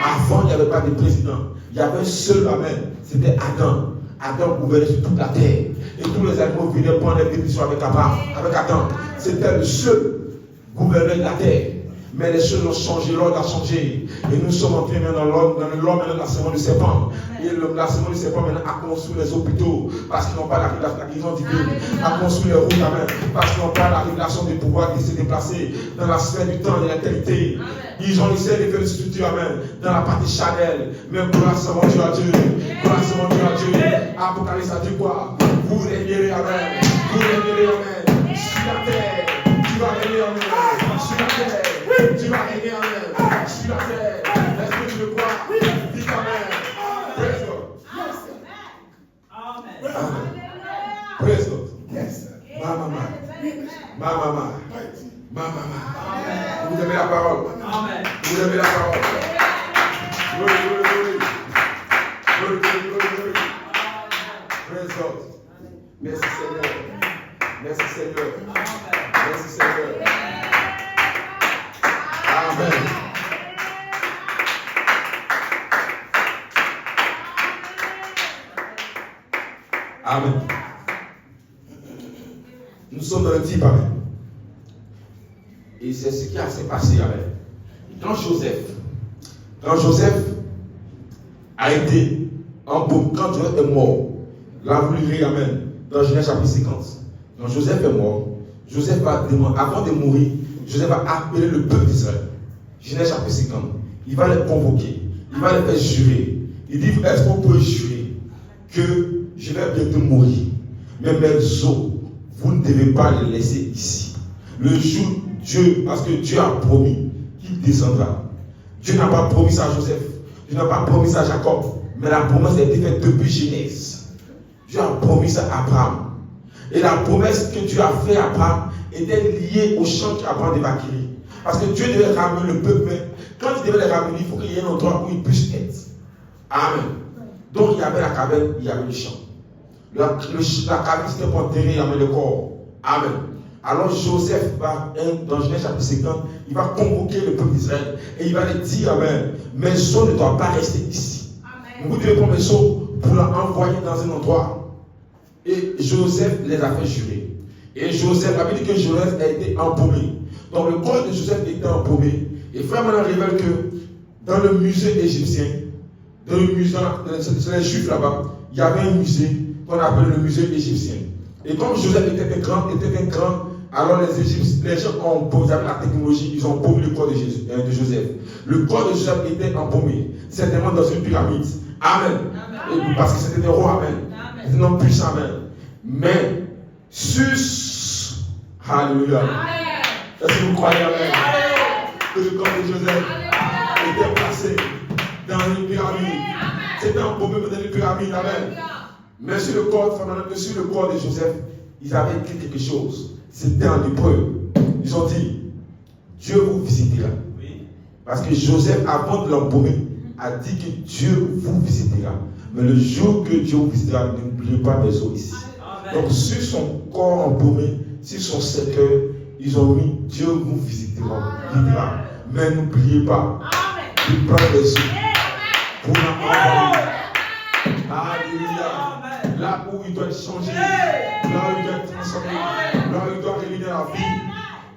Speaker 1: Avant, il n'y avait pas de président. Il y avait un seul, amen. C'était Adam. Adam gouvernait sur toute la terre. Et tous les animaux venaient prendre des bénédictions avec Adam. C'était le seul gouverneur de la terre. Mais les choses ont changé, l'ordre a changé. Et nous sommes entrés maintenant dans l'homme maintenant la semence du serpent. Et la semence du serpent maintenant a construit les hôpitaux parce qu'ils n'ont pas la guérison divine. A construit les routes, amen, parce qu'ils n'ont pas la révélation du pouvoir qui s'est déplacé dans la sphère du temps et de l'éternité. Ils ont essayé de faire une structure, amen, dans la partie charnelle. Mais pour la semence Dieu à Dieu. Pour la semence Dieu à Dieu. Apocalypse a dit quoi? Vous régnerez, amen. Vous régnerez, amen. Sur la terre. Tu vas régner, amen. Sur la terre. Tu vas régner, amen. Sur la terre. Est-ce que tu le crois? Dis amen. Praise God. Amen. Praise God. Yes. Mama. Vous aimez la parole. Amen. Vous aimez la parole. Glory. Praise God. Merci Seigneur. Merci Seigneur. Merci Seigneur. Amen. Amen. Nous sommes dans le type, amen. Et c'est ce qui s'est passé, amen. Quand Joseph a été embauché, quand Joseph est mort, là vous lirez, amen, dans Genèse chapitre 50. Quand Joseph est mort, Joseph va demander, avant de mourir, Joseph va appeler le peuple d'Israël. Genèse chapitre 50. Il va les convoquer. Il va les faire jurer. Il dit, est-ce qu'on peut jurer que je vais bientôt mourir? Mais mes os, vous ne devez pas les laisser ici. Le jour, Dieu, parce que Dieu a promis qu'il descendra. Dieu n'a pas promis ça à Joseph. Dieu n'a pas promis ça à Jacob. Mais la promesse a été faite depuis Genèse. Dieu a promis ça à Abraham. Et la promesse que Dieu a faite à Abraham était liée au champ qu'Abraham devait acquérir. Parce que Dieu devait ramener le peuple. Mais quand il devait les ramener, il faut qu'il y ait un endroit où il puisse être. Amen. Donc il y avait la caverne, il y avait le champ. La caverne c'était pour enterrer le corps. Amen. Alors Joseph va, dans Genèse chapitre 50, il va convoquer le peuple d'Israël. Et il va leur dire, Amen, mes sceaux ne doivent pas rester ici. Amen. Vous devez prendre mes sceaux pour l'envoyer dans un endroit. Et Joseph les a fait jurer. Et Joseph, la Bible dit que Joseph a été empaumé. Donc le corps de Joseph était empaumé. Et frère maintenant révèle que dans le musée égyptien, dans le musée, les Juifs là-bas, il y avait un musée qu'on appelle le musée égyptien. Et comme Joseph était un grand, alors les Égyptiens, les gens ont posé avec la technologie, ils ont empaumé le corps de Joseph. Le corps de Joseph était empaumé, certainement dans une pyramide. Amen. Amen. Parce que c'était des rois, amen. C'était un homme puissant, amen. Mais, sus, alléluia. Est-ce que vous croyez, amen, que le corps de Joseph était placé dans une pyramide? C'était empaumé dans une pyramide, amen. Mais sur le corps de Joseph, ils avaient écrit quelque chose. C'était en hébreu. Ils ont dit, Dieu vous visitera. Oui. Parce que Joseph, avant de l'embaumer, a dit que Dieu vous visitera. Mais le jour que Dieu vous visitera, n'oubliez pas mes os ici. Amen. Donc sur son corps embaumé, sur son cercueil, ils ont mis Dieu vous visitera. Mais n'oubliez pas de prendre les os pour l'envoyer. Alléluia. Là où il doit changer, là où il doit être transformé, là où il doit réunir la vie.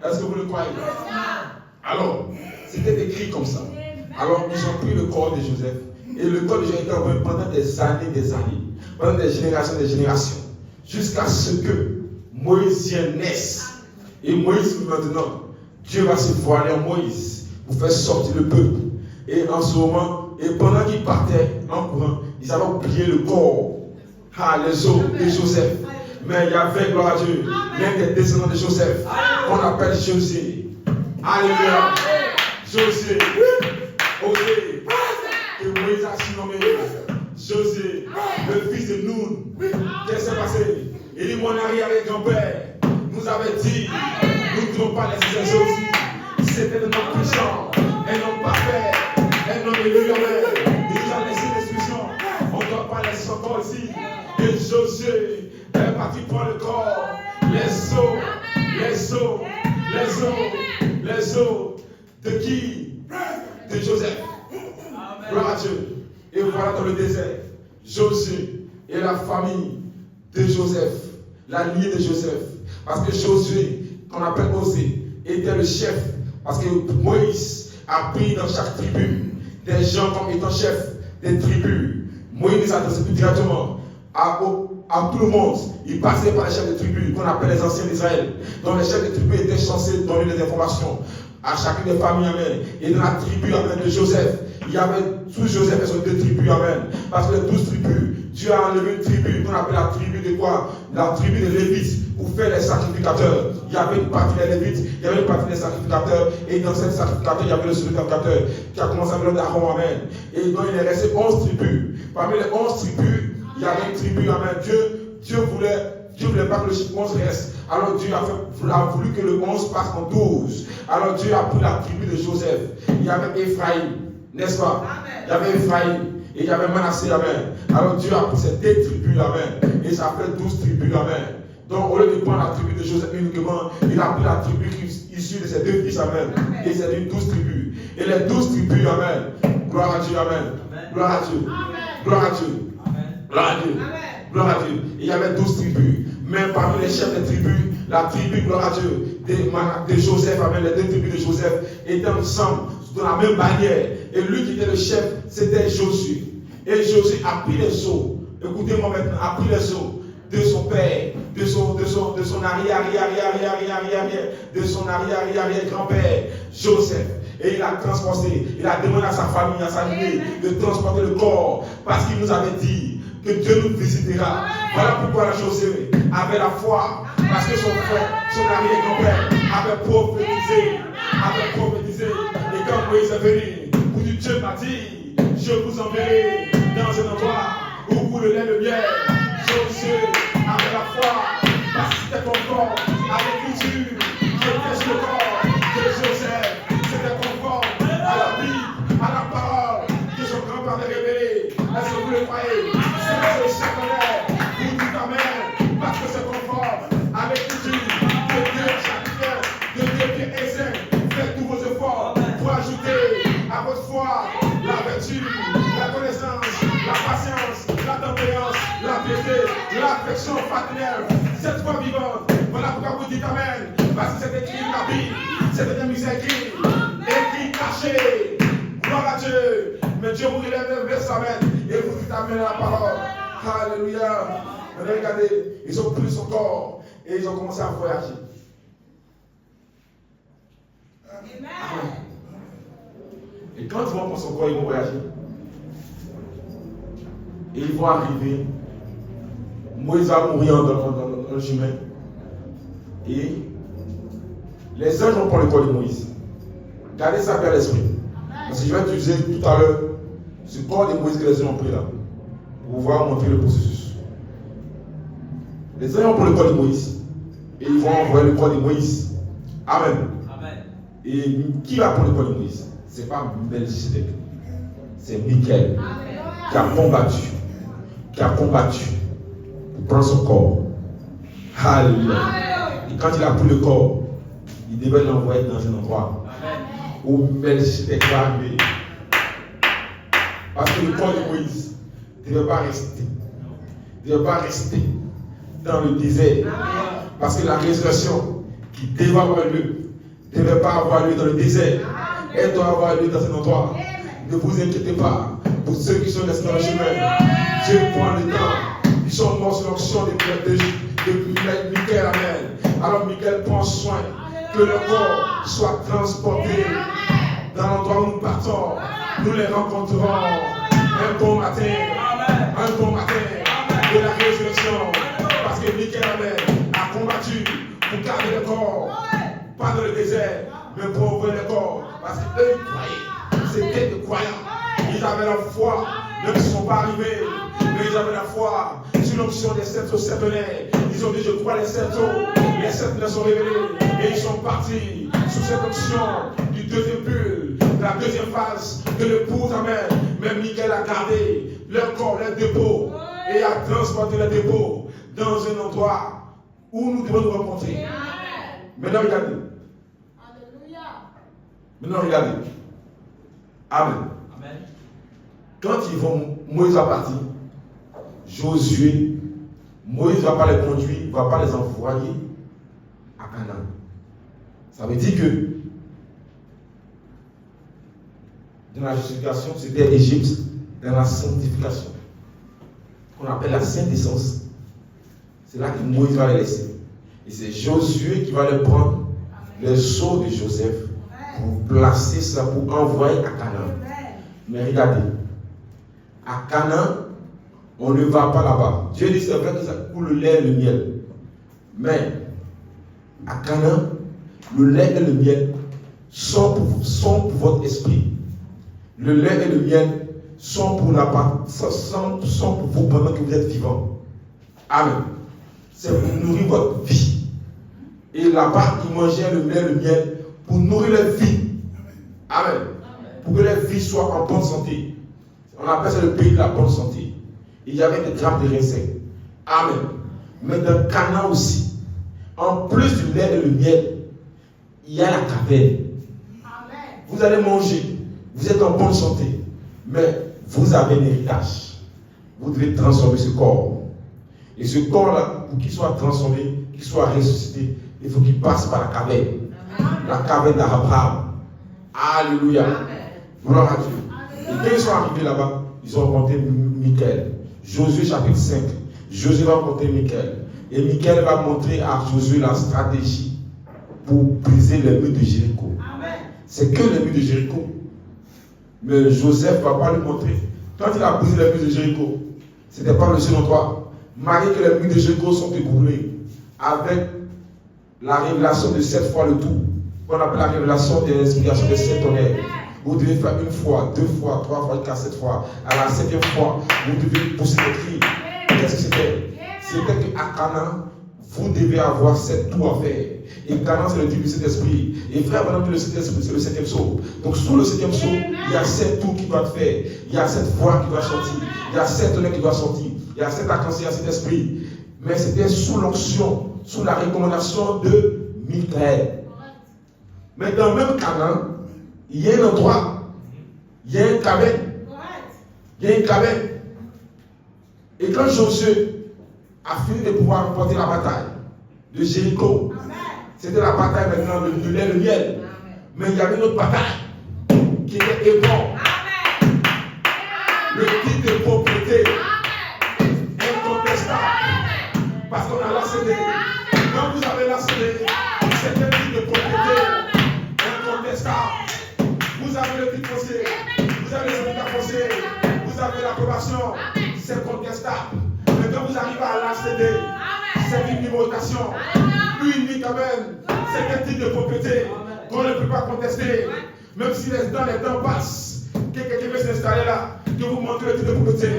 Speaker 1: Est-ce que vous le croyez? Alors, c'était écrit comme ça. Alors, ils ont pris le corps de Joseph. Et le corps de Joseph était envoyé pendant des années, pendant des générations, jusqu'à ce que Moïse naisse. Et Moïse, maintenant, Dieu va se voiler en Moïse pour faire sortir le peuple. Et en ce moment, et pendant qu'ils partaient en courant, ils avaient oublié le corps. Les os de Joseph. Mais il y avait, gloire à Dieu, l'un des descendants de Joseph, qu'on appelle José. Alléluia. José. Osé. Que Moïse a surnommé José, le fils de Noun. Qu'est-ce qui s'est passé? Il dit, mon arrière-grand-père nous avait dit, nous ne devons pas laisser José. C'était un homme puissant, un homme parfait, un homme élu. Il nous a laissé l'exclusion. On ne doit pas laisser son corps ici. Et José est parti prendre le corps, les os de qui? De Joseph. Gloire à Dieu. Et voilà dans le désert, José et la famille de Joseph, la lignée de Joseph. Parce que Josué, qu'on appelle Osée, était le chef. Parce que Moïse a pris dans chaque tribu des gens comme étant chefs des tribus. Moïse s'adressait plus directement à tout le monde. Il passait par les chefs de tribus qu'on appelle les anciens d'Israël. Donc les chefs de tribus étaient censés donner des informations à chacune des familles, amen. Et dans la tribu, amen, de Joseph, il y avait tous Joseph et son 2 tribus, amen. Parce que les 12 tribus, Dieu a enlevé une tribu qu'on appelle la tribu de quoi? La tribu des Lévites, pour faire les sacrificateurs. Il y avait une partie des Lévites, il y avait une partie des sacrificateurs, et dans ces sacrificateurs, il y avait le sacrificateur qui a commencé avec le d'Aaron, amen. Et donc il est resté 11 tribus. Parmi les 11 tribus, il y avait une tribu, amen. Dieu voulait pas que le chiffre 11 reste. Alors Dieu a voulu que le 11 passe en 12. Alors Dieu a pris la tribu de Joseph. Il y avait Ephraïm, n'est-ce pas? Amen. Il y avait Ephraïm et il y avait Manassé, amen. Alors Dieu a pris ces 2 tribus, amen. Et ça fait 12 tribus, amen. Donc au lieu de prendre la tribu de Joseph uniquement, il a pris la tribu issue de ses 2 fils, amen. Et c'est une 12 tribus. Et les 12 tribus, amen. Gloire à Dieu, amen. Gloire à Dieu. Gloire à Dieu. Gloire à Dieu. Gloire à Dieu. Il y avait 12 tribus. Mais parmi les chefs des tribus, la tribu, gloire à Dieu, de Joseph, amen, les 2 tribus de Joseph étaient ensemble, dans la même bannière. Et lui qui était le chef, c'était Josué. Et Josué a pris les sceaux. Écoutez-moi maintenant, a pris les sceaux de son père, de son arrière-grand-père, Joseph. Et il a transporté, il a demandé à sa famille, à sa lignée, de transporter le corps, parce qu'il nous avait dit que Dieu nous visitera. Voilà pourquoi la Josué avait la foi, parce que son frère, son arrière-grand-père avait prophétisé. Et quand Moïse est venu pour a dit, je vous enverrai dans un endroit où coule le lait de miel. Josué avait la foi, parce que c'était conforme à l'écriture qui était sur le corps de Joseph. C'était conforme à la Bible, à la parole que son grand-père avait révélée. Est-ce que vous le croyez? C'est ce secret. Vous dites amen, parce que c'est conforme à l'écriture de Dieu chacun, de Dieu qui est saint. Faites tous vos efforts pour ajouter à votre foi la vertu, la connaissance, la patience, la tempérance, la piété, l'affection fraternelle, cette foi vivante. Voilà pourquoi vous dites amen, parce que c'est écrit dans la Bible, c'est écrit caché. Gloire à Dieu. Mais Dieu vous relève le verset amen et vous dites amen à la parole. Alléluia. Maintenant regardez, ils ont pris son corps et ils ont commencé à voyager. Amen. Et quand ils vont prendre son corps, ils vont voyager. Et ils vont arriver. Moïse va mourir dans le chemin. Et les anges vont prendre le corps de Moïse. Gardez ça bien à l'esprit. Parce que je vais utiliser tout à l'heure ce corps de Moïse que les anges ont pris là. Pour pouvoir montrer le processus. Les anges vont prendre le corps de Moïse. Et ils vont envoyer le corps de Moïse. Amen. Et qui va prendre le corps de Moïse? Ce n'est pas Melchizedek. C'est Michael qui a combattu pour prendre son corps. Alléluia. Et quand il a pris le corps, il devait l'envoyer dans un endroit où Melchizedek va arriver. Parce que le corps de Moïse ne devait pas rester dans le désert. Parce que la résurrection qui devait avoir lieu ne devait pas avoir lieu dans le désert. Elle doit avoir lieu dans un endroit. Ne vous inquiétez pas. Pour ceux qui sont restés dans le chemin, Dieu prend le temps. Ils sont morts sur l'onction de Michael. Amen. Alors Michael prend soin que le corps soit transporté dans l'endroit où nous partons. Nous les rencontrerons un bon matin de la résurrection. Parce que Michael a combattu pour garder le corps, pas dans le désert, mais pour ouvrir le corps. Parce qu'eux, ils croyaient. C'était des croyants. Ils avaient la foi, même s'ils ne sont pas arrivés. Mais ils avaient la foi sur l'onction des sept septenaires. Ils ont dit, je crois les sept eaux. Les sept les sont révélés. Et ils sont partis sous cette onction du deuxième bulle, la deuxième phase de l'épouse. Amen. Mais Michael a gardé leur corps, leur dépôt. Et a transporté le dépôt dans un endroit où nous devons nous rencontrer. Maintenant, regardez. Maintenant, regardez. Amen. Amen. Quand ils vont, Moïse va partir. Josué, Moïse ne va pas les conduire, il ne va pas les envoyer à Canaan. Ça veut dire que dans la justification, c'était l'Égypte, dans la sanctification, qu'on appelle la sainte essence. C'est là que Moïse va les laisser. Et c'est Josué qui va les prendre, les sceaux de Joseph, pour placer ça, pour envoyer à Canaan. Mais regardez, à Canaan, on ne va pas là-bas. Dieu dit c'est vrai que ça coule le lait et le miel. Mais à Canaan, le lait et le miel sont pour votre esprit. Le lait et le miel sont pour vous pendant que vous êtes vivant. Amen. C'est pour nourrir votre vie. Et là-bas, ils mangeaient le lait et le miel pour nourrir leur vie. Amen. Pour que leur vie soit en bonne santé. On appelle ça le pays de la bonne santé. Il y avait des grappes de raisin. Amen. Mais dans Canaan aussi, en plus du lait et le miel, il y a la caverne. Vous allez manger, vous êtes en bonne santé, mais vous avez un héritage. Vous devez transformer ce corps. Et ce corps-là, pour qu'il soit transformé, qu'il soit ressuscité, il faut qu'il passe par la caverne. La caverne d'Abraham. Alléluia. Gloire à Dieu. Et quand ils sont arrivés là-bas, ils ont rencontré Michael. Josué chapitre 5. Josué va rencontrer Michael. Et Michael va montrer à Josué la stratégie pour briser les murs de Jéricho. C'est que les murs de Jéricho. Mais Joseph ne va pas lui montrer. Quand il a brisé les murs de Jéricho, ce n'était pas le seul endroit. Malgré que les murs de Jéricho sont ébranlés avec la révélation de 7 fois le tout, qu'on appelle la révélation de l'inspiration de 7 tonnerres. Vous devez faire une fois, 2 fois, 3 fois, jusqu'à 7 fois. À la 7e fois, vous devez pousser des cris. Qu'est-ce que c'était? C'était qu'à Cana, vous devez avoir 7 tours à faire. Et Cana, c'est le type du Saint-Esprit. Et frère, madame, le Saint-Esprit, c'est le 7e saut. Donc, sur le 7e saut, il y a 7 tours qui doivent faire. Il y a 7 voix qui doivent sortir. Il y a 7 tonnerres qui doivent sortir. Il y a 7 arcs-en-ciel, il y a 7 esprits. Mais c'était sous l'onction, sous la recommandation de Michael. Mais dans le même Cana, il y a un endroit, il y a une caverne. Il y a une caverne. Et quand Josué a fini de pouvoir remporter la bataille de Jéricho, c'était la bataille maintenant de lait de miel. Mais il y avait une autre bataille qui était Hébron. Le titre de propriété incontestable. Parce qu'on a l'ACD. Quand vous avez l'ACD, c'est un titre de propriété incontestable. Vous avez le titre foncier, vous avez les certificats fonciers, vous avez l'approbation, c'est contestable. Mais quand vous arrivez à l'ACD, c'est une numérotation, unique quand même. C'est un titre de propriété qu'on ne peut pas contester. Même si les temps passent, que quelqu'un veut s'installer là, que vous montrez le titre de propriété,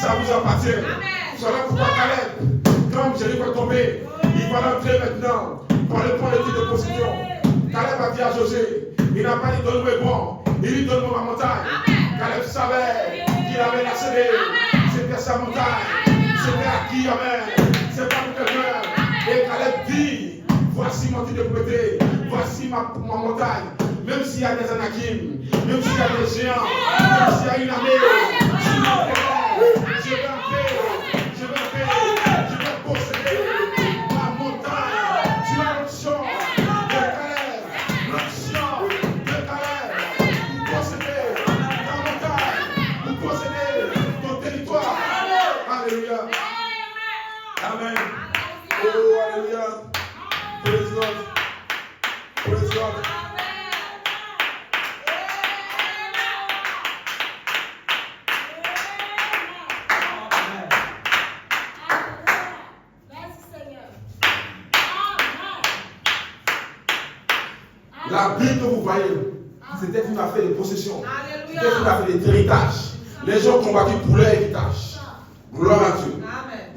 Speaker 1: ça vous appartient. Voilà pourquoi Caleb, quand Jéricho est tombé, il va entrer maintenant pour aller prendre le titre de possession. Caleb a dit à Josué, il n'a pas dit donne-moi bon, il dit donne-moi ma montagne. Caleb savait qu'il avait la cédé, c'était sa montagne, c'était acquis, amen. C'est pas pour quelqu'un. Et Caleb dit, voici mon titre de propriété, voici ma montagne. Même s'il y a des anakim, même s'il y a des géants, même s'il y a une armée, je vais posséder ma montagne. Tu as l'option de Caleb, l'option de Caleb, pour posséder ta montagne, pour posséder ton territoire. Alléluia. Amen. Oh, alléluia. Praise God. Praise God. La Bible que vous voyez, c'était une affaire de possession. C'était une affaire d'héritage. Les gens ont combattu pour leur héritage. Gloire à Dieu.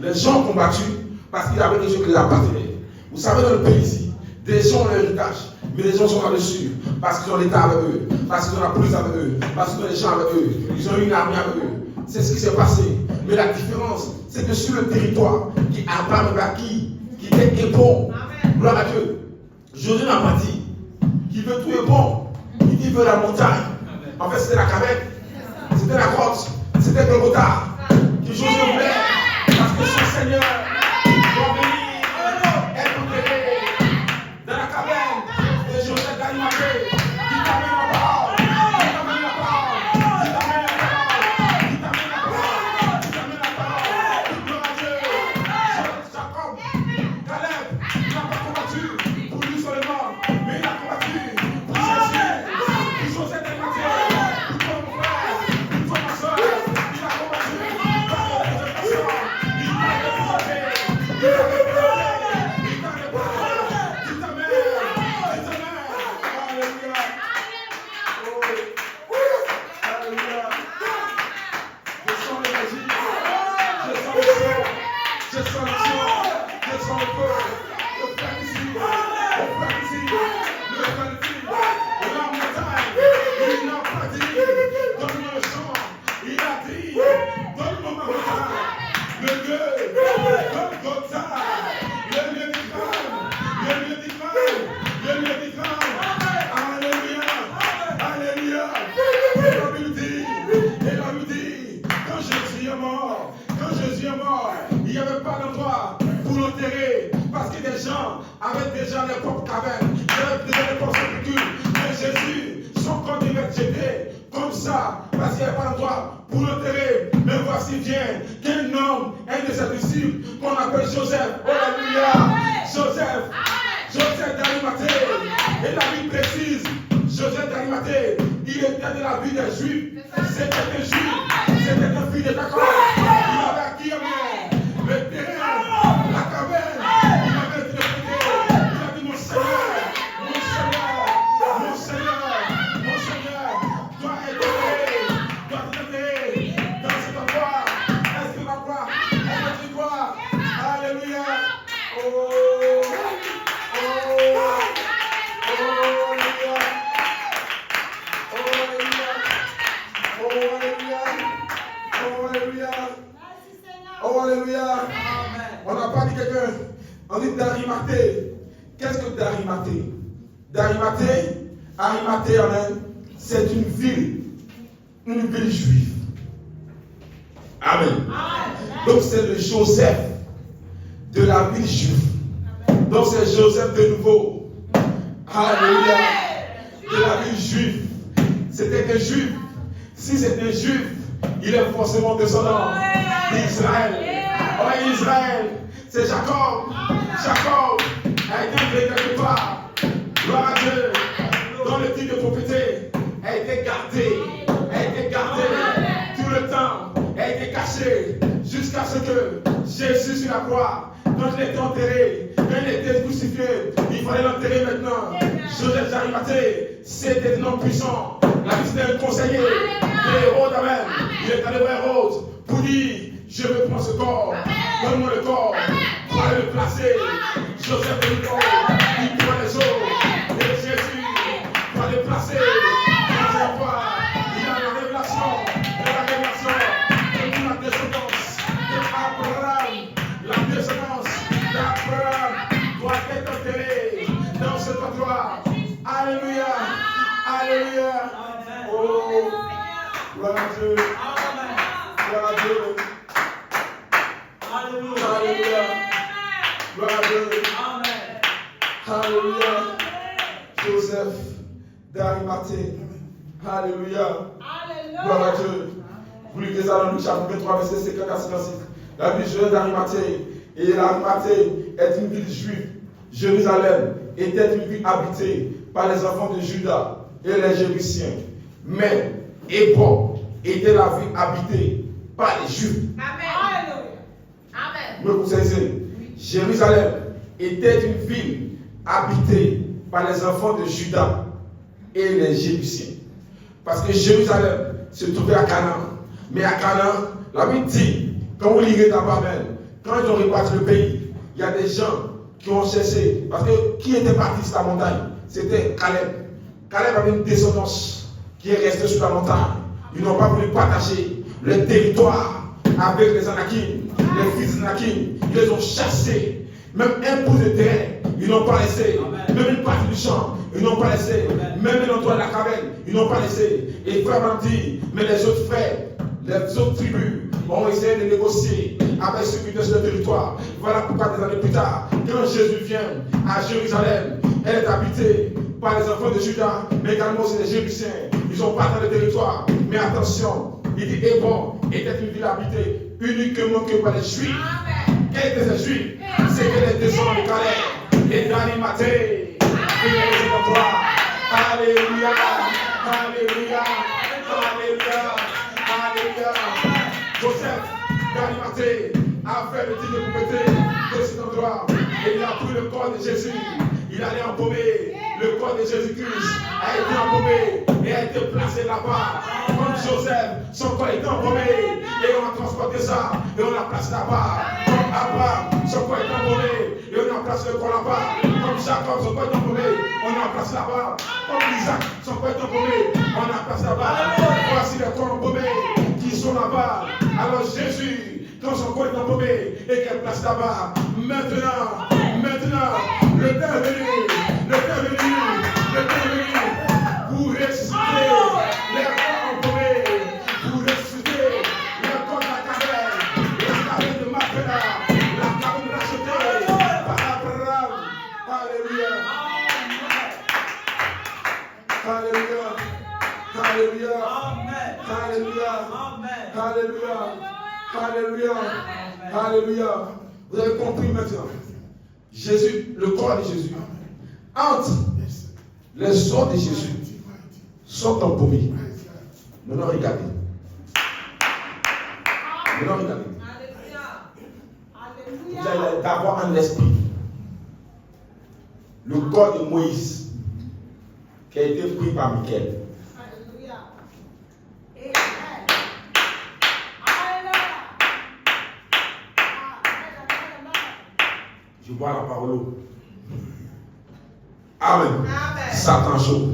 Speaker 1: Les gens ont combattu parce qu'il y avait des gens qui les appartenaient. Vous savez, dans le pays ici, des gens ont leur héritage, mais les gens sont là-dessus parce qu'ils ont l'État avec eux, parce qu'ils ont la police avec eux, parce qu'ils ont les gens avec eux, ils ont une armée avec eux. C'est ce qui s'est passé. Mais la différence, c'est que sur le territoire qui appartient qui était bon, gloire à Dieu, Josué n'a pas dit qu'il veut tout est bon, il dit qu'il veut la montagne. En fait, c'était la caverne, c'était la grotte, c'était Golgotha, que Josué voulait, parce que son Seigneur doit venir être enterré dans la caverne de Josué d'Arimathée, qui t'amène la parole, qui t'amène la parole, qui t'amène la parole, qui t'amène la parole, qui t'amène la parole. Gloire à Dieu. Jacob, Caleb, il n'a pas combattu pour lui seulement, mais il a combattu pour Jésus, pour Josué d'Arimathée, pour toi mon frère, pour toi ma soeur. Il a combattu par la présentation. Il t'a représenté, il t'a représenté, il t'a représenté, il t'amène, il t'amène. Alléluia. Oh, alléluia. Je sens l'énergie, je sens le feu, je sens l'action, je sens le feu. Le frère ici, le frère ici, le frère ici, la montagne. Il n'a pas dit, donne-moi le champ. Il a dit, donne-moi ma montagne. Le lieu, Golgotha, le lieu du crâne, le lieu du crâne, le lieu du crâne. Alléluia, alléluia. Et la Bible dit, quand Jésus est mort, il n'y avait pas d'endroit pour l'enterrer, parce que des gens avaient déjà leur propre caverne, ils avaient déjà leur propre sépulture. Mais Jésus, son corps devait être jeté comme ça, parce qu'il n'y avait pas d'endroit pour l'enterrer. Mais voici vient qu'un homme, un de ses disciples, qu'on appelle Joseph. Alléluia. Joseph d'Arimathée. Et la Bible précise, Joseph d'Arimathée, il était de la vie des Juifs. C'était un Juif, c'était un fils de Jacob. Il avait acquis le terrain, la caverne. Il avait dit de prier. Il a dit mon Seigneur, Alléluia. On n'a pas dit quelqu'un. On dit d'Arimathée. Qu'est-ce que d'Arimathée? D'Arimathée, Arimathée, c'est une ville juive. Amen. Donc c'est le Joseph de la ville juive. Donc c'est Joseph de nouveau. Alléluia. De la ville juive. C'était un juif. Si c'est un juif, il est forcément descendant d'Israël. Oh, Israël, c'est Jacob. Jacob a été enlevé quelque part. Gloire à Dieu. Dans le titre de propriété, a été gardé. A été gardé tout le temps. A été caché jusqu'à ce que Jésus sur la croix, quand il était enterré, quand il était crucifié, il fallait l'enterrer maintenant. Joseph d'Arimathée, c'était un homme puissant. La vie c'était un conseiller de Hérode, amen. Il est allé voir Hérode pour dire, je veux prendre ce corps, donne-moi le corps, pour aller le placer. Joseph de nouveau, il prend les eaux, et Jésus, pour aller le placer. Troisième fois, il a la révélation, de la descendance d'Abraham. La descendance d'Abraham doit être enterrée dans cet endroit. Alléluia. Alléluia. Oh, gloire à Dieu. Gloire à Dieu. Alléluia. Gloire à Dieu. Alléluia. Joseph d'Arimathée. Alléluia. Gloire à Dieu. Vous lisez ça dans Luc chapitre 23, verset 50 à 56. La ville de Joseph d'Arimathée. Et l'Arimathée est une ville juive. Jérusalem était une ville habitée par les enfants de Juda et les Jébusiens. Mais Hébron était la ville habitée par les Juifs. Amen. Amen. Me conseillez. Jérusalem était une ville habitée par les enfants de Juda et les Jébusiens. Parce que Jérusalem se trouvait à Canaan. Mais à Canaan, la Bible dit, quand vous lirez dans Babel, quand ils ont réparti le pays, il y a des gens qui ont cherché. Parce que qui était parti sur la montagne? C'était Caleb. Caleb avait une descendance qui est restée sur la montagne. Ils n'ont pas voulu partager le territoire avec les Anakim, les fils d'Anakim. Ils les ont chassés. Même un bout de terrain, ils n'ont pas laissé. Même une partie du champ, ils n'ont pas laissé. Même l'endroit de la caverne, ils n'ont pas laissé. Et frère m'a dit, mais les autres frères, les autres tribus ont essayé de négocier avec ceux qui étaient sur le territoire. Voilà pourquoi des années plus tard, quand Jésus vient à Jérusalem, elle est habitée par les enfants de Juda, mais également aussi les Jébusiens. Ils ont pas dans le territoire. Mais attention, il dit Hébron était une ville habitée uniquement que par les Juifs. Quels étaient ces Juifs? C'était les descendants de Caleb et d'Arimathée. Alléluia, alléluia, alléluia, alléluia. Joseph d'Arimathée a fait le titre de propriété de cet endroit. Et il a pris le corps de Jésus. Il allait embaumer. Le corps de Jésus-Christ a été embaumé et a été placé là-bas. Comme Joseph, son corps est embaumé et on a transporté ça et on l'a placé là-bas. Comme Abraham, son corps est embaumé et on a placé le corps là-bas. Comme Jacob, son corps est embaumé, on a placé là-bas. Comme Isaac, son corps est embaumé, on a placé là-bas. Voici les corps embaumés qui sont là-bas. Alors Jésus, quand son corps est embaumé et qu'elle place là-bas, maintenant, le temps est venu, le temps est venu, le temps est venu, vous ressuscitez les corps embaumés, vous ressuscitez les corps de la caverne, la caverne de Macpéla, la caverne rachetée par Abraham. Alléluia. Alléluia. Alléluia. Alléluia. Alléluia. Alléluia. Alléluia. Vous avez compris maintenant. Jésus, le corps de Jésus, entre les os de Jésus, sont embaumés. Maintenant, regardez. Maintenant, regardez. Vous allez d'avoir un esprit. Le corps de Moïse, qui a été pris par Michel. Je vois la parole. Amen. Satan chaud.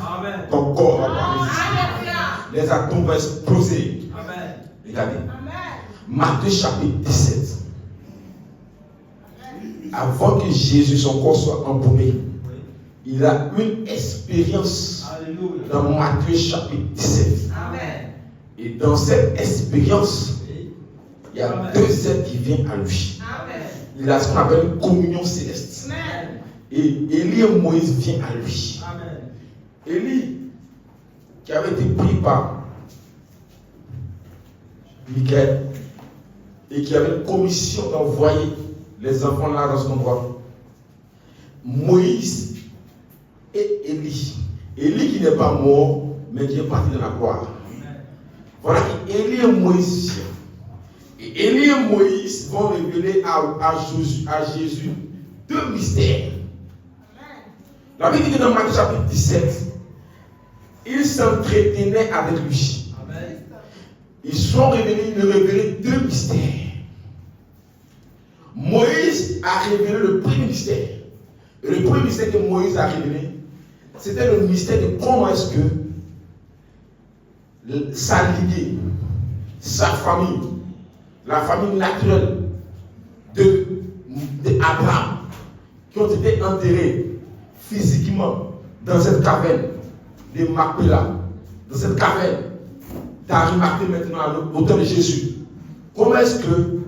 Speaker 1: Amen. Ton corps va pas résister. Les atomes vont exploser. Amen. Regardez. Amen. Matthieu chapitre 17. Avant que Jésus, son corps soit embaumé, il a une expérience dans Matthieu chapitre 17.
Speaker 2: Amen.
Speaker 1: Et dans cette expérience, il y a deux êtres qui viennent à lui.
Speaker 2: Amen.
Speaker 1: Il a ce qu'on appelle une communion céleste.
Speaker 2: Amen.
Speaker 1: Et Élie et Moïse viennent à lui.
Speaker 2: Amen.
Speaker 1: Élie, qui avait été pris par Michael et qui avait une commission d'envoyer les enfants là dans son endroit. Moïse et Élie. Élie qui n'est pas mort, mais qui est parti dans la gloire. Voilà qu'Élie et Moïse viennent. Et Élie et Moïse vont révéler à Jésus deux mystères. La Bible dit que dans Matthieu chapitre 17, ils s'entretenaient avec lui.
Speaker 2: Amen.
Speaker 1: Ils sont révélés deux mystères. Moïse a révélé le premier mystère. Et le premier mystère que Moïse a révélé, c'était le mystère de comment est-ce que sa lignée, sa famille, la famille naturelle d'Abraham, qui ont été enterrés physiquement dans cette caverne de Macpéla, dans cette caverne d'Arimathée maintenant à l'auteur de Jésus. Comment est-ce que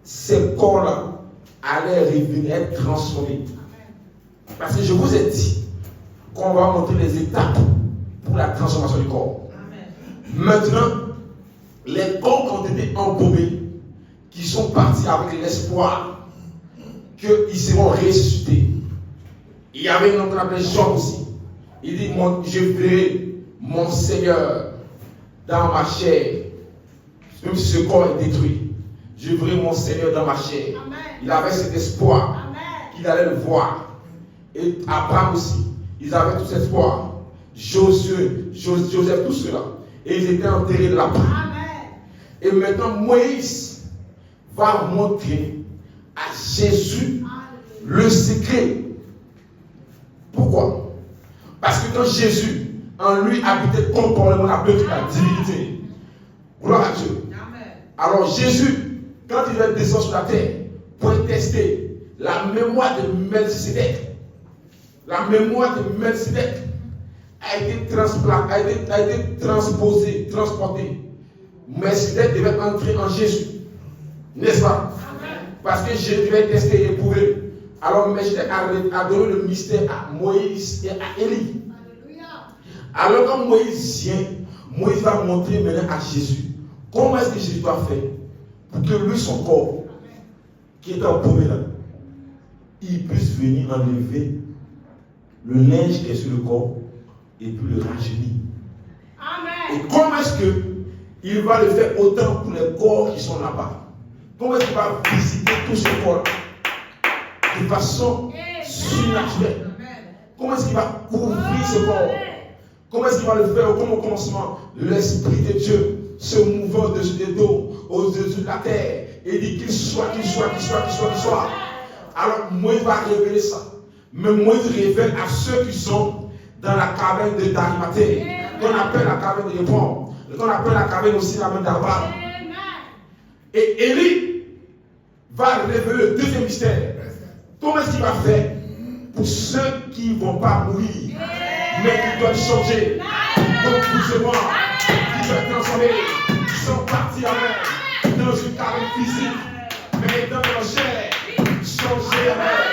Speaker 1: ces corps-là allaient revenir, être transformés? Parce que je vous ai dit qu'on va montrer les étapes pour la transformation du corps. Maintenant, les corps qui ont été embaumés, qui sont partis avec l'espoir qu'ils seront ressuscités. Il y avait un homme qu'on appelait Jean aussi. Il dit, je verrai mon Seigneur dans ma chair. Même si ce corps est détruit, je verrai mon Seigneur dans ma chair. Amen. Il avait cet espoir qu'il allait le voir. Et Abraham aussi, ils avaient tout cet espoir. Josué, Joseph, tout cela. Et ils étaient enterrés de la part. Et maintenant, Moïse va montrer à Jésus le secret. Pourquoi? Parce que quand Jésus, en lui, habitait complètement la divinité. Gloire à Dieu. Alors Jésus, quand il va descendre sur la terre, pour tester la mémoire de Melchizedek, la mémoire de Melchizedek a été transportée. Melchizedek devait entrer en Jésus. N'est-ce pas? Parce que Jésus devait tester et éprouver. Alors Melchizedek a donné le mystère à Moïse et à Élie. Alors quand Moïse vient, Moïse va montrer maintenant à Jésus comment est-ce que Jésus doit faire pour que lui, son corps, qui est embaumé là, il puisse venir enlever le linge qui est sur le corps et puis le rajeunir. Amen. Et comment est-ce qu'il va le faire autant pour les corps qui sont là-bas? Comment est-ce qu'il va visiter tous ces corps de façon surnaturelle? Comment est-ce qu'il va couvrir ce corps? Comment est-ce qu'il va le faire comme au commencement? L'Esprit de Dieu se mouvant au-dessus des dos, au-dessus de la terre, et dit qu'il soit. Alors Moïse va révéler ça. Mais Moïse révèle à ceux qui sont dans la caverne d'Arimathée, qu'on appelle la caverne de Répond, qu'on appelle la caverne aussi la caverne d'Abraham. Et Élie va révéler le deuxième mystère. Comment est-ce qu'il va faire pour ceux qui ne vont pas mourir, mais qui doivent changer, donc doucement, qui doivent transformer, qui sont partis avec dans une caverne physique, mais dans leur chair, changer avec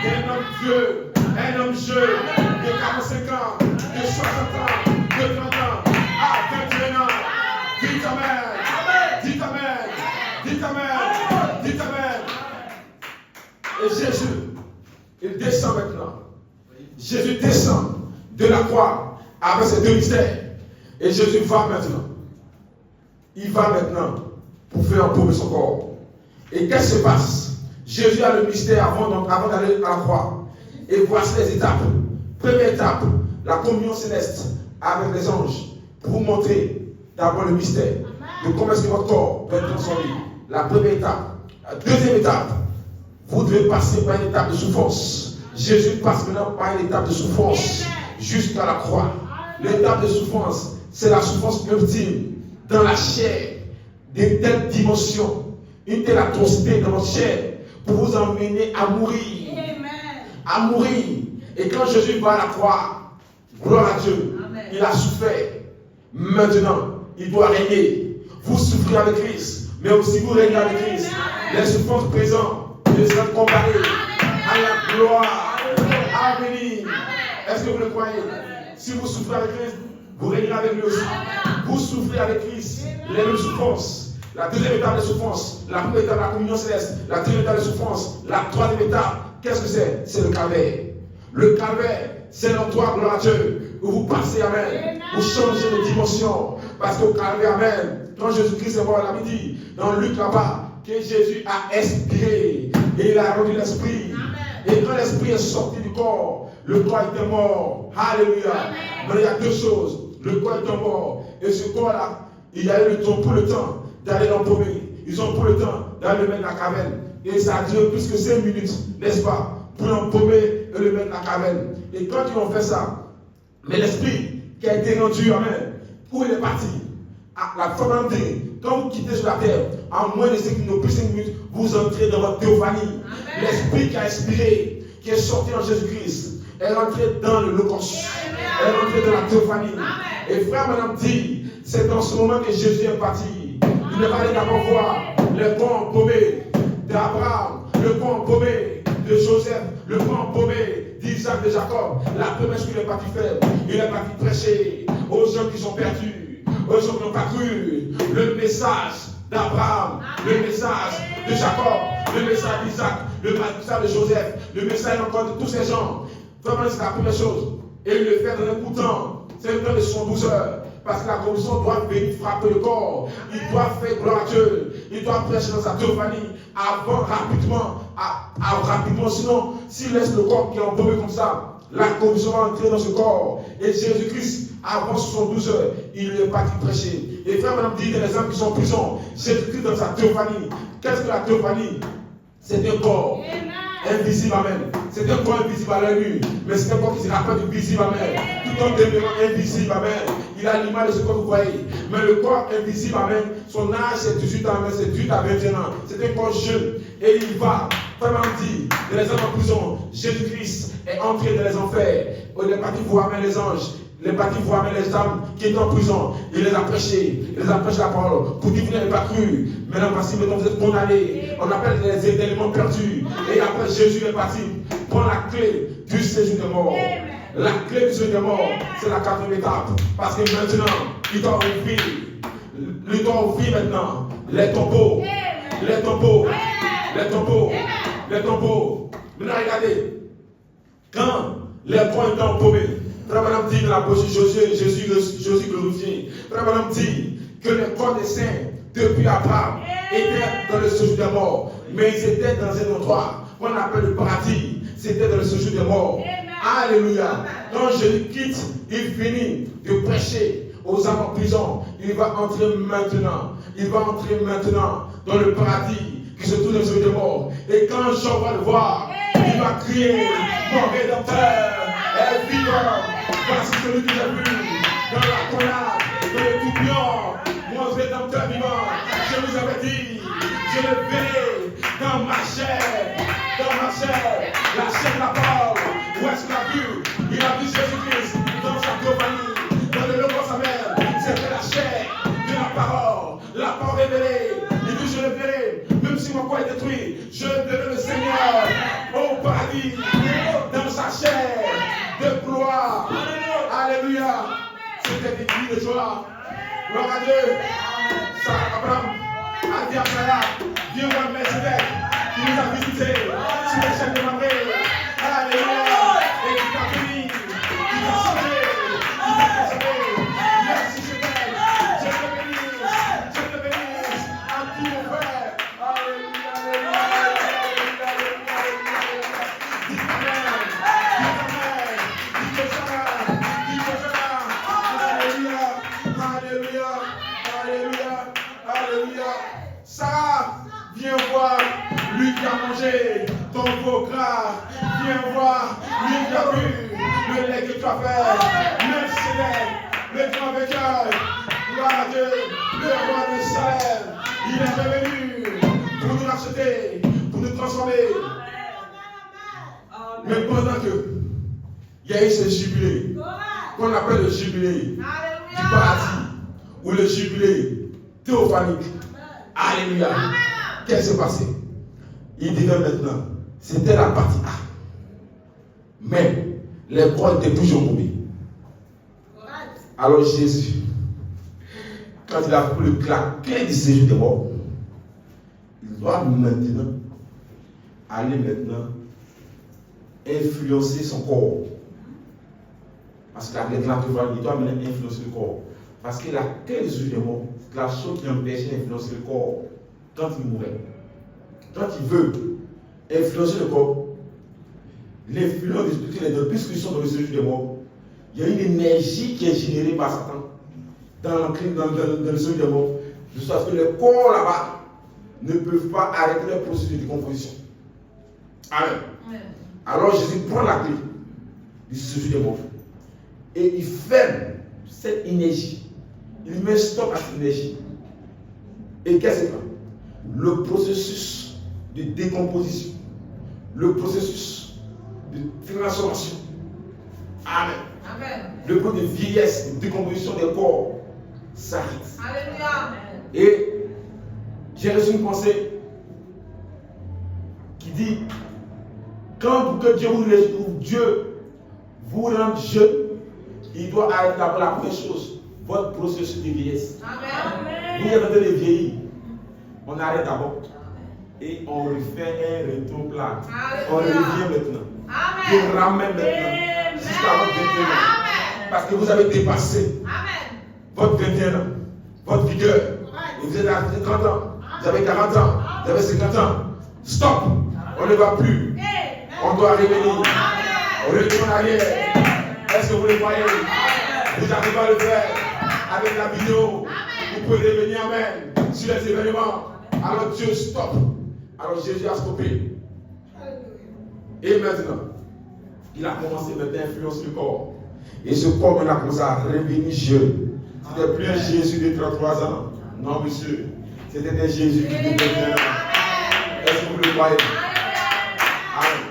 Speaker 1: un homme vieux, un homme jeune, de 45 ans, de 60 ans, de 30 ans, à 21 ans. Dites Amen, dites Amen, dites Amen, dites Amen. Et Jésus, il descend maintenant. Jésus descend de la croix avec ses deux mystères. Et Jésus va maintenant. Il va maintenant pour faire embaumer son corps. Et qu'est-ce qui se passe? Jésus a le mystère avant d'aller à la croix. Et voici les étapes. Première étape, la communion céleste avec les anges. Pour vous montrer d'abord le mystère de comment est-ce que votre corps peut être transformé. La première étape. La deuxième étape, vous devez passer par une étape de souffrance. Jésus passe maintenant par une étape de souffrance jusqu'à la croix. L'étape de souffrance, c'est la souffrance ultime dans la chair de telles dimensions, une telle atrocité dans votre chair pour vous emmener à mourir.
Speaker 2: Amen.
Speaker 1: À mourir. Et quand Jésus va à la croix, gloire à Dieu,
Speaker 2: Amen.
Speaker 1: il a souffert. Maintenant, il doit régner. Vous souffrez avec Christ, mais aussi vous régnez avec Christ. Les souffrances présentes ne seront comparées à la gloire à venir. Est-ce que vous le croyez? Si vous souffrez avec Christ, vous régnez avec lui aussi. Vous souffrez avec Christ, les mêmes souffrances. La deuxième étape des souffrances, la première étape de la communion céleste, la deuxième étape des souffrances, la troisième étape, qu'est-ce que c'est? C'est le calvaire. Le calvaire, c'est l'endroit, gloire à Dieu, où vous passez, amen, vous changez de dimension. Parce qu'au calvaire, amen, quand Jésus-Christ est mort, il avait dit, dans Luc là-bas, que Jésus a expiré et il a rendu l'esprit. Et quand l'esprit est sorti du corps, le corps était mort. Alléluia. Mais il y a deux choses. Le corps était mort. Et ce corps-là, il y a eu le temps, pour le temps d'aller l'empaumer. Ils ont pris le temps d'aller le mettre dans la caverne. Et ça a duré plus que 5 minutes, n'est-ce pas? Pour l'empaumer et le mettre dans la caverne. Et quand ils ont fait ça, mais l'esprit qui a été rendu, amen, où il est parti? La femme dit, quand vous quittez sur la terre, en moins de 5 minutes, vous entrez dans votre théophanie. L'esprit qui a expiré, qui est sorti en Jésus-Christ, est rentré dans le logos, est rentré dans la théophanie. Et frère, madame dit, c'est dans ce moment que Jésus est parti. Il n'est pas allé d'abord voir le corps embaumé d'Abraham, le corps embaumé de Joseph, le corps embaumé d'Isaac, de Jacob. La première chose qu'il est parti faire, il est parti prêcher aux gens qui sont perdus, aux gens qui n'ont pas cru, le message d'Abraham, le message de Jacob, le message d'Isaac, le message de Joseph, le message encore de tous ces gens. Vraiment, c'est la première chose. Et il le fait dans un coup de temps. C'est le temps de 112 heures. Parce que la commission doit venir frapper le corps. Il doit faire gloire à Dieu. Il doit prêcher dans sa théophanie avant rapidement. Sinon, s'il laisse le corps qui est embaumé comme ça, la commission va entrer dans ce corps. Et Jésus-Christ, avant 72 heures, il est parti prêcher. Et frère, madame dit, il y a des hommes qui sont en prison. Jésus-Christ dans sa théophanie. Qu'est-ce que la théophanie? C'est un corps invisible, amen. C'est un corps invisible à l'œil nu, mais c'est un corps qui se rappelle du visible, amen. Tout en demeurant invisible, amen. Il a l'image de ce que vous voyez. Mais le corps invisible, amen, son âge c'est 18 ans, c'est 18 à 21 ans. C'est un corps jeune. Et il va, vraiment dit, de les hommes en prison. Jésus-Christ est entré dans les enfers. Il est parti voir les anges. Il est parti voir les âmes qui étaient en prison. Il les a prêchés. Il les a prêché la parole. Pour dire que vous n'avez pas cru. Maintenant, voici, maintenant vous êtes condamnés. On appelle les éléments perdus. Et après, Jésus est parti prendre la clé du séjour des morts. La clé du séjour des morts, c'est la quatrième étape. Parce que maintenant, il doit ouvrir. Il doit ouvrir maintenant les tombeaux. Les tombeaux. Les tombeaux. Les tombeaux. Maintenant, regardez. Quand les points étaient embaumés, Frère Madame dit dans la bouche de Jésus glorifié. Frère Madame dit que les corps des saints, depuis Abraham, étaient dans le séjour des morts. Mais ils étaient dans un endroit qu'on appelle le paradis. C'était dans le séjour des morts. Alléluia. Quand Jésus quitte, il finit de prêcher aux âmes en prison. Il va entrer maintenant. Il va entrer maintenant dans le paradis qui se trouve dans le séjour des morts. Et quand Jean va le voir, il va crier, mon Rédempteur est vivant. Voici celui que j'ai vu dans la colère, dans le tourbillon, mon Rédempteur vivant. Je vous avais dit, je le verrai dans ma chair, la chair de la parole. Où est-ce qu'il a vu? Il a vu Jésus-Christ dans sa théophanie, dans le logos sa mère. C'était la chair de la parole révélée. Il dit, je le verrai, même si mon corps est détruit, je verrai le Seigneur au paradis, dans sa chair de gloire. Alléluia. C'était des cris de joie. Gloire à Dieu. Abraham a dit à Sarah, viens voir Melchizedek qui nous a visités sur les chaînes de Mamré. Alléluia. Et qui t'a béni, qui t'a sauvé, qui t'a préservé. Merci Seigneur. Je te bénisse à tout mon frère. Alléluia. Sarah, viens voir lui qui a mangé ton veau gras. Viens voir lui qui a bu le lait que tu as fait. Merci, le grand vainqueur. Gloire à Dieu, le roi de Salem. Il est revenu pour nous racheter, pour nous transformer. Mais pendant que il y a eu ce jubilé, qu'on appelle le jubilé du paradis, ou le jubilé théophanique. Alléluia. Qu'est-ce qui s'est passé? Il disait maintenant, c'était la partie A. Mais les corps étaient toujours tombés. Alors Jésus, quand il a pris la clé du séjour des morts, il doit maintenant aller maintenant influencer son corps. Parce que la clé de la il doit maintenant influencer le corps. Parce que la clé du séjour des morts, c'est la chose qui empêchait d'influencer le corps quand il mourait. Quand il veut influencer le corps, l'influence du Spirit, puisqu'ils sont dans le séjour des morts, il y a une énergie qui est générée par Satan dans le séjour des morts, de sorte que les corps là-bas ne peuvent pas arrêter le processus de décomposition. Amen. Alors Jésus prend la clé du séjour des morts et il ferme cette énergie. Il met stop à cette énergie. Et qu'est-ce que c'est? Le processus de décomposition, le processus de transformation. Amen. Amen. Le processus de vieillesse, de décomposition des corps s'arrête. Alléluia. Et j'ai reçu une pensée qui dit, quand pour que Dieu vous rende jeune, il doit arrêter d'abord la première chose, votre processus de vieillesse. Amen. Vous êtes en train de vieillir. On arrête d'abord. Et on refait un retour plat. On revient maintenant. Amen. On ramène maintenant. Jusqu'à votre 21 ans. Parce que vous avez dépassé votre 21 ans, votre vigueur. Et vous êtes à 30 ans. Vous avez 40 ans. Vous avez 50 ans. Stop. On ne va plus. On doit revenir. On retourne en arrière. Est-ce que vous le voyez? Vous n'arrivez pas à le faire avec la vidéo. Vous pouvez revenir, amen, sur les événements. Alors Dieu stop. Alors Jésus a stoppé. Et maintenant, il a commencé maintenant à influencer le corps. Et ce corps maintenant a commencé à revenir jeune. C'était plus un Jésus de 33 ans. Non, monsieur. C'était un Jésus qui était 21 ans. Est-ce que vous le voyez? Amen.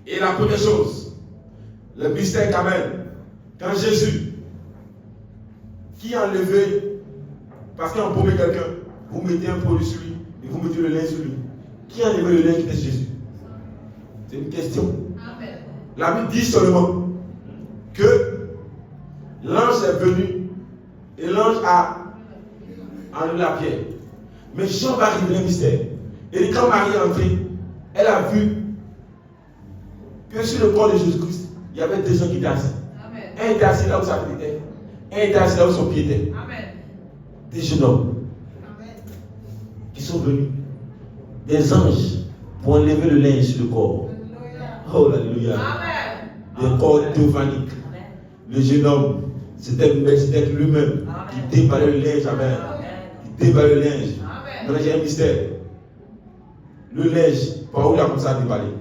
Speaker 1: Et la première chose, le mystère qu'amène, quand Jésus, qui a enlevé, parce qu'il a embaumé quelqu'un, vous mettez un produit sur lui et vous mettez le linge sur lui. Qui a enlevé le linge de Jésus? C'est une question. Amen. La Bible dit seulement que l'ange est venu et l'ange a enlevé la pierre. Mais Jean va révéler le mystère. Et quand Marie est entrée, elle a vu que sur le corps de Jésus-Christ, il y avait deux gens qui étaient assis. Un était assis là où sa tête était, un était assis là où son pied était. Amen. Des jeunes hommes qui sont venus, des anges, pour enlever le linge sur le corps. Oh, alléluia. Des corps théophaniques. Le jeune homme, c'était lui-même qui déballait le linge. Amen. Qui déballait le linge. Maintenant, j'ai un mystère. Le linge, par où il a commencé à déballer?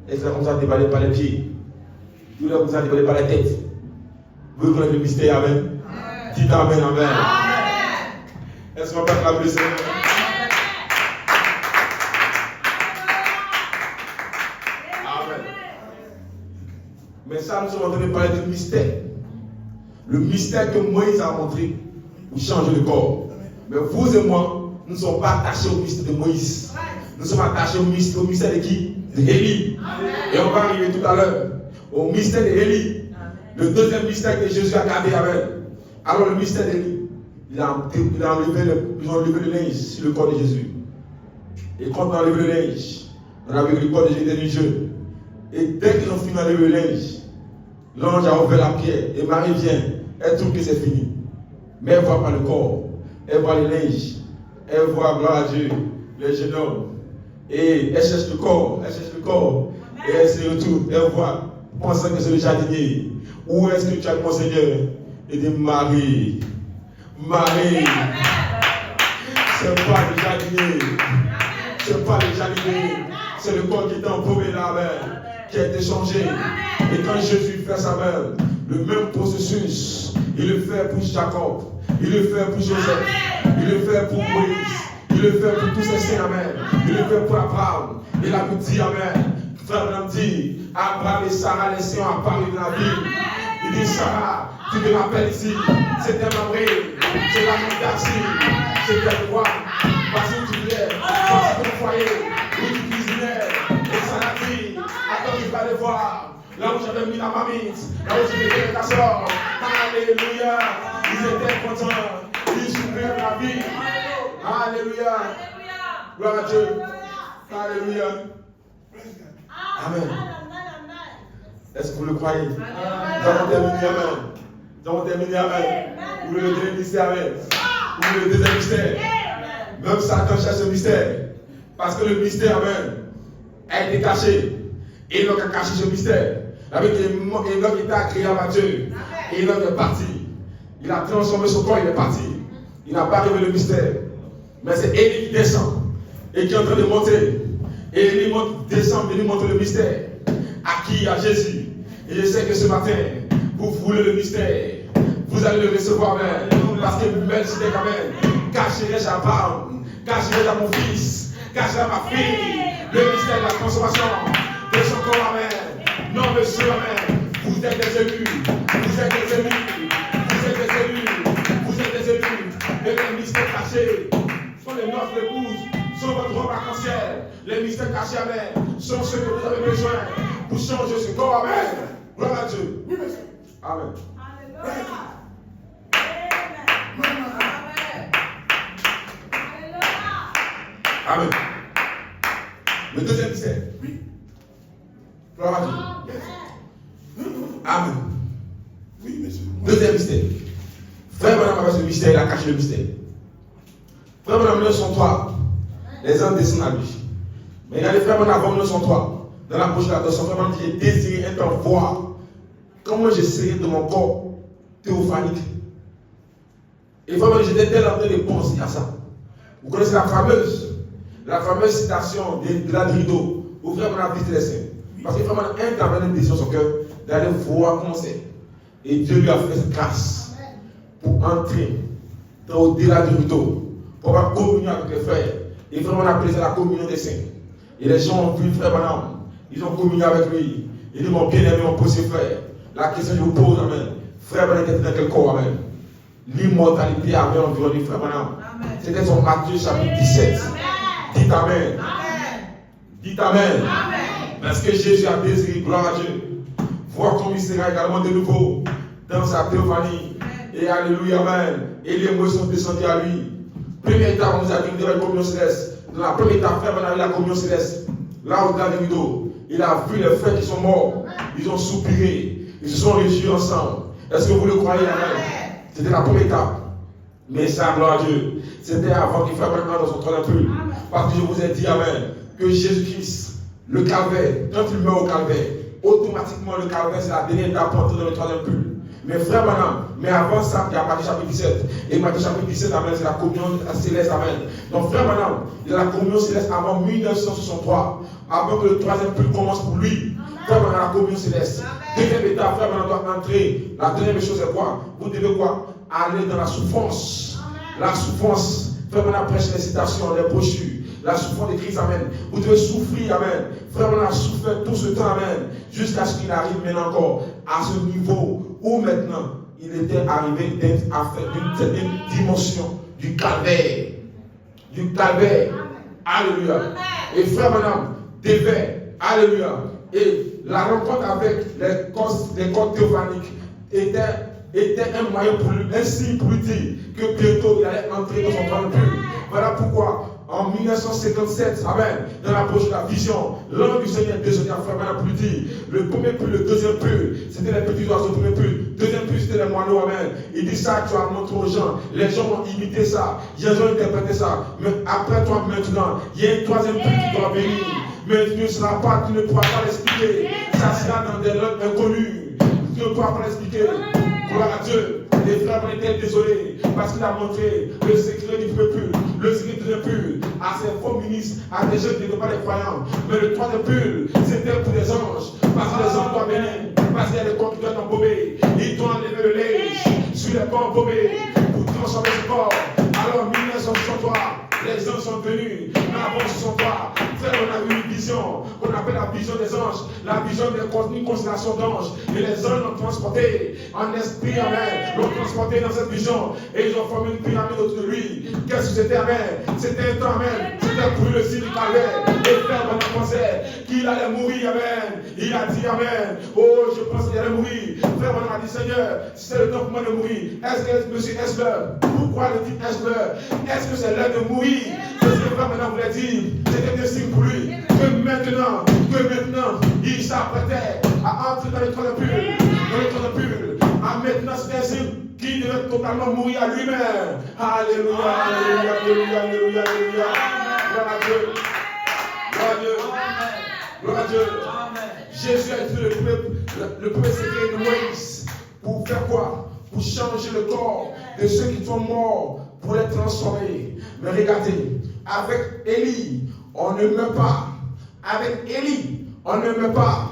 Speaker 1: Est-ce qu'il a commencé à déballer par les pieds? Ou il a commencé à déballer par la tête? Vous connaissez le mystère? Amen. Dites amen, amen. Est-ce qu'on peut acclamer le Seigneur? Amen. Mais ça, nous sommes en train de parler du mystère. Le mystère que Moïse a montré pour changer le corps. Mais vous et moi, nous ne sommes pas attachés au mystère de Moïse. Nous sommes attachés au mystère de qui? D'Élie. Et on va arriver tout à l'heure au mystère d'Élie. Le deuxième mystère que Jésus a gardé avec. Alors le mystère d'Élie, ils ont enlevé le linge sur le corps de Jésus. Et quand on a enlevé le linge, on a vu que le corps de Jésus était jeune. Et dès qu'ils ont fini d'enlever le linge, l'ange a ouvert la pierre. Et Marie vient, elle trouve que c'est fini. Mais elle ne voit pas le corps. Elle voit le linge. Elle voit, gloire à Dieu, le jeune homme. Et elle cherche le corps. Elle cherche le corps. Et elle se retourne. Elle voit, pensant que c'est le jardinier. Où est-ce que tu as mon Seigneur? Et dit Marie. Marie. C'est pas le jardinier. C'est pas le jardinier. C'est le corps qui est embaumé là, qui a été changé. Et quand Jésus fait sa mère, le même processus, il le fait pour Jacob. Il le fait pour Joseph. Il le fait pour Moïse. Il le fait pour tous ces saints, amen. Il le fait pour Abraham. Il a dit, amen. Frère Branham dit, Abraham et Sarah, les saints ont apparu dans la vie. Il dit, Sarah, tu te rappelles ici, c'était Mamré, c'est la même Darcy, c'était toi, parce que tu voulais, parce que ton foyer, où tu cuisinais, et Sarah dit, attends, tu vas aller voir, là où j'avais mis la mamite, là où j'ai mis les casseroles, alléluia, ils étaient contents, ils souffraient de la vie, alléluia, gloire à Dieu, alléluia, amen. Est-ce que vous le croyez? Nous avons terminé, amen. Nous avons terminé, amen. Vous voulez le deuxième mystère, amen. Vous voulez le deuxième mystère. Même Satan cherche ce mystère. Parce que le mystère, amen, a été caché. Et Enoch a caché ce mystère. Avec Enoch était agréable à Dieu. Et Enoch est parti. Il a transformé son corps, il est parti. Il n'a pas révélé le mystère. Mais c'est Élie qui descend. Et qui est en train de monter. Et Élie descend et lui montre le mystère. À qui? À Jésus. Et je sais que ce matin, vous voulez le mystère. Vous allez le recevoir, amen. Parce que Melchizedek, amen, cacherai-je à Abraham, cacherai-je à mon fils, cacherai à ma fille, le mystère de la transformation de son corps, amen. Non, monsieur, amen. Vous êtes des élus. Vous êtes des élus. Vous êtes des élus. Vous êtes des élus. Et les mystères cachés sont les noces d'épouses, sont votre robe arc-en-ciel. Les mystères cachés, amen, sont ceux que vous avez besoin pour changer ce corps, amen. Gloire à Dieu. Amen. Amen. Le deuxième mystère. Gloire à Dieu. Amen. Oui, monsieur. Deuxième mystère. Frère Branham avec ce mystère, il a caché le mystère. Frère Branham 1903, les hommes descendent à lui. Mais il y a des frères Branham avant 1903. Dans la bouche de la son frère Branham dit, j'ai désiré un temps voir comment je serais de mon corps théophanique. Et vraiment, j'étais tellement en train de penser à ça. Vous connaissez la fameuse citation de la Rideau, où vraiment on a visité les saints. Parce que vraiment, un temps, il a une décision sur son cœur d'aller voir comment c'est. Et Dieu lui a fait cette grâce pour entrer au-delà du rideau, pour avoir communion avec les frères. Et vraiment, on a appelé ça la communion des saints. Et les gens ont vu le frère Branham, ils ont communié avec lui. Ils dit, mon bien-aimé, mon précieux frère, la question que je vous pose, amen. Frère Branham était dans quel corps, amen? L'immortalité avait environné frère Branham. C'était son Matthieu chapitre 17. Dites amen. Dites amen. Parce que Jésus a désiré, gloire à Dieu, voir comme il sera également de nouveau dans sa théophanie. Et alléluia, amen. Et les mots sont descendus à lui. Première étape, on nous a dit de la communion céleste. Dans la première étape, frère Branham a eu la communion céleste. Là au-delà des rideaux, il a vu les frères qui sont morts. Ils ont soupiré. Ils se sont réunis ensemble. Est-ce que vous le croyez, amen? C'était la première étape. Mais ça, gloire à Dieu, c'était avant qu'il fasse maintenant dans son troisième pull. Parce que je vous ai dit, amen, que Jésus-Christ, le calvaire, quand il meurt au calvaire, automatiquement le calvaire, c'est la dernière étape pour entrer dans le troisième pull. Mais frère Branham, mais avant ça, il y a Matthieu chapitre 17. Et Matthieu chapitre 17, amen, c'est la communion céleste, amen. Donc frère Branham, il a la communion céleste avant 1963, avant que le troisième pull commence pour lui. Frère Branham a la communion céleste. Deuxième étape, frère Branham doit entrer. La deuxième chose, c'est quoi? Vous devez quoi? Aller dans la souffrance. La souffrance. Frère Branham prêche les citations, les brochures. La souffrance de Christ, amen. Vous devez souffrir, amen. Frère Branham a souffert tout ce temps, amen. Jusqu'à ce qu'il arrive maintenant encore à ce niveau où maintenant il était arrivé à faire d'une certaine dimension du calvaire. Du calvaire. Alléluia. Et frère Branham devait, alléluia. Et la rencontre avec les corps théophaniques était un moyen pour lui, un signe pour lui dire que bientôt il allait entrer dans son troisième pull. Voilà pourquoi, en 1957, amen, dans la proche de la vision, l'ange du Seigneur descendit à frère Branham pour lui dire, le premier pull, le deuxième pull, c'était les petits oiseaux, le premier pull, deuxième pull, c'était les moineaux, amen. Il dit ça, tu as montré aux gens, les gens ont imité ça, les gens ont interprété ça, mais après toi maintenant, il y a un troisième pull qui doit venir. Mais tu ne seras pas, tu ne pourras pas l'expliquer. Ça sera dans des langues inconnues. Tu ne pourras pas l'expliquer. Gloire à Dieu. Les frères étaient désolés parce qu'il a montré le secret du premier pull, le secret du deuxième pull à ses faux ministres, à des gens qui n'étaient pas des croyants. Mais le troisième pull, c'était pour les anges. Parce que les anges doivent venir. Parce qu'il y a des corps qui doivent embaumer. Ils doivent enlever le linge sur les corps embaumés pour vision des anges, la vision d'une constellation d'anges. Et les anges l'ont transporté en esprit, amen. L'ont transporté dans cette vision. Et ils ont formé une pyramide autour de lui. Qu'est-ce que c'était, amen? C'était un temps, amen. C'était pour le signe du calvaire. Et frère, on pensait qu'il allait mourir, amen. Il a dit, amen. Oh, je pense qu'il allait mourir. Frère, on a dit, Seigneur, si c'est le temps pour moi de mourir, est-ce que, monsieur, est-ce l'heure? Pourquoi le dit est-ce l'heure? Est-ce que c'est l'heure de mourir? C'est ce que frère maintenant voulait dire. C'était un signe pour lui. Que maintenant, il s'apprêtait à entrer dans le trône de pur. À maintenant, c'est un signe qui devait totalement mourir à lui-même. Alléluia, alléluia, alléluia, alléluia, alléluia. Gloire à Dieu. Gloire à Dieu. Gloire à Dieu. Jésus a été le premier secret de Moïse. Pour faire quoi? Pour changer le corps de ceux qui sont morts, pour les transformer. Mais regardez, avec Élie, on ne meurt pas. Avec Élie, on ne meurt pas.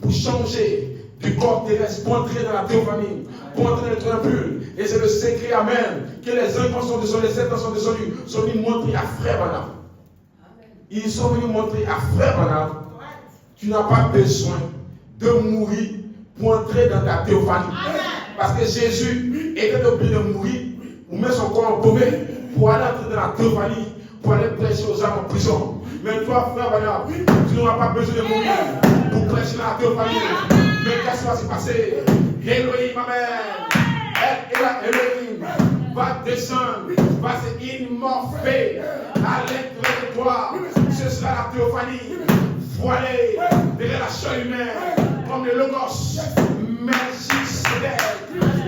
Speaker 1: Pour changer du corps terrestre, pour entrer dans la théophanie, pour entrer dans le trône pur. Et c'est le secret, amen, que les uns sont descendus, les sept sont descendus, sont venus montrer à frère Branham. Ils sont venus montrer à frère Branham, tu n'as pas besoin de mourir pour entrer dans ta théophanie. Parce que Jésus était obligé de mourir, ou mettre son corps embaumé, pour aller entrer dans la théophanie, pour aller prêcher aux âmes en prison. Mais toi, frère Branham, tu n'auras pas besoin de mourir pour prêcher dans la théophanie. Mais qu'est-ce qui va se passer? Elohim, amen. Elohim va descendre, va s'immorpher à l'intérieur de toi. Ce sera la théophanie. Voilée derrière la chair humaine, comme le logos, Melchisedec,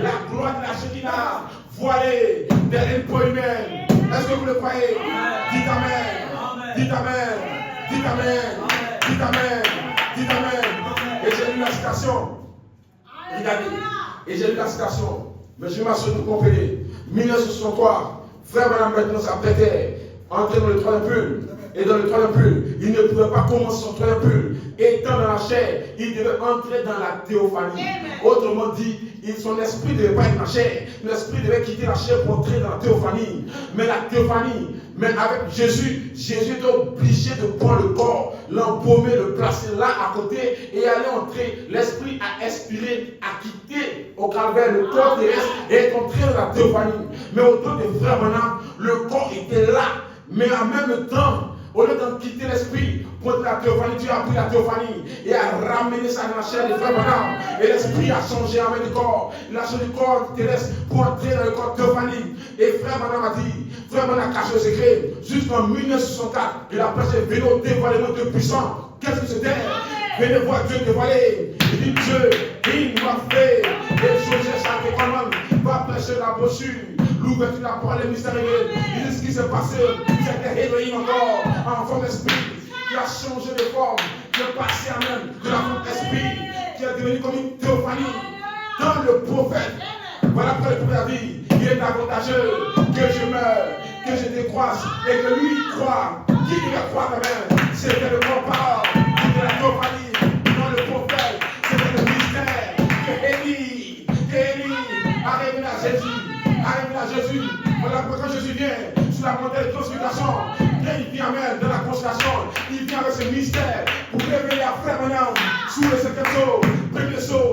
Speaker 1: la gloire de la Shekinah, voilée derrière une peau humaine. Est-ce que vous le croyez? Dites amen. Dites amen. Dites amen. Dites amen. Dites amen. Et j'ai lu la citation. Regardez. Et j'ai lu la citation. Mais je m'assure de vous comprendre. 1963, frère Branham maintenant s'apprêtait à entrer dans le trône pur. Et dans le trône pur, il ne pouvait pas commencer son trône pur. Étant dans la chair, il devait entrer dans la théophanie. Autrement dit, son esprit ne devait pas être dans la chair. L'esprit devait quitter la chair pour entrer dans la théophanie. Mais la théophanie, mais avec Jésus, Jésus était obligé de prendre le corps, l'embaumer, le placer là à côté et aller entrer. L'esprit a expiré, a quitté au calvaire le corps terrestre et est entré dans la théophanie. Mais au temps des frères maintenant, le corps était là. Mais en même temps, au lieu de quitter l'esprit pour la théophanie, Dieu a pris la théophanie et a ramené ça dans la chair des frères Branham. Et l'esprit a changé avec le corps. Il a changé le corps terrestre pour entrer dans le corps théophanie. Et frère Branham a dit, frère Branham a caché le secret. Jusqu'en 1964, il a prêché vélo dévoilement de puissant. Qu'est-ce que c'était? Venez voir Dieu dévoilé. Il dit Dieu, il m'a fait des choses chaque commande. Va prêcher la brochure. L'ouverture de la parole est mystérieuse. Il dit ce qui s'est passé, c'était Elohim encore, en forme d'esprit, qui a changé de forme, qui est passé à même de la forme d'esprit, qui est devenu comme une théophanie. Dans le prophète, voilà pourquoi le prophète a dit, il est avantageux que je meure, que je décroisse, et que lui croit. Qui devait croire quand même? C'était le grand parole, c'était la théophanie. Dans le prophète, c'était le mystère que Élie a révélé à Jésus. Arrive à Jésus. Voilà pourquoi quand Jésus vient sur la montagne de transfiguration, il vient même dans la constellation, il vient avec ce mystère pour révéler à frère Branham sous le septième sceau, premier sceau,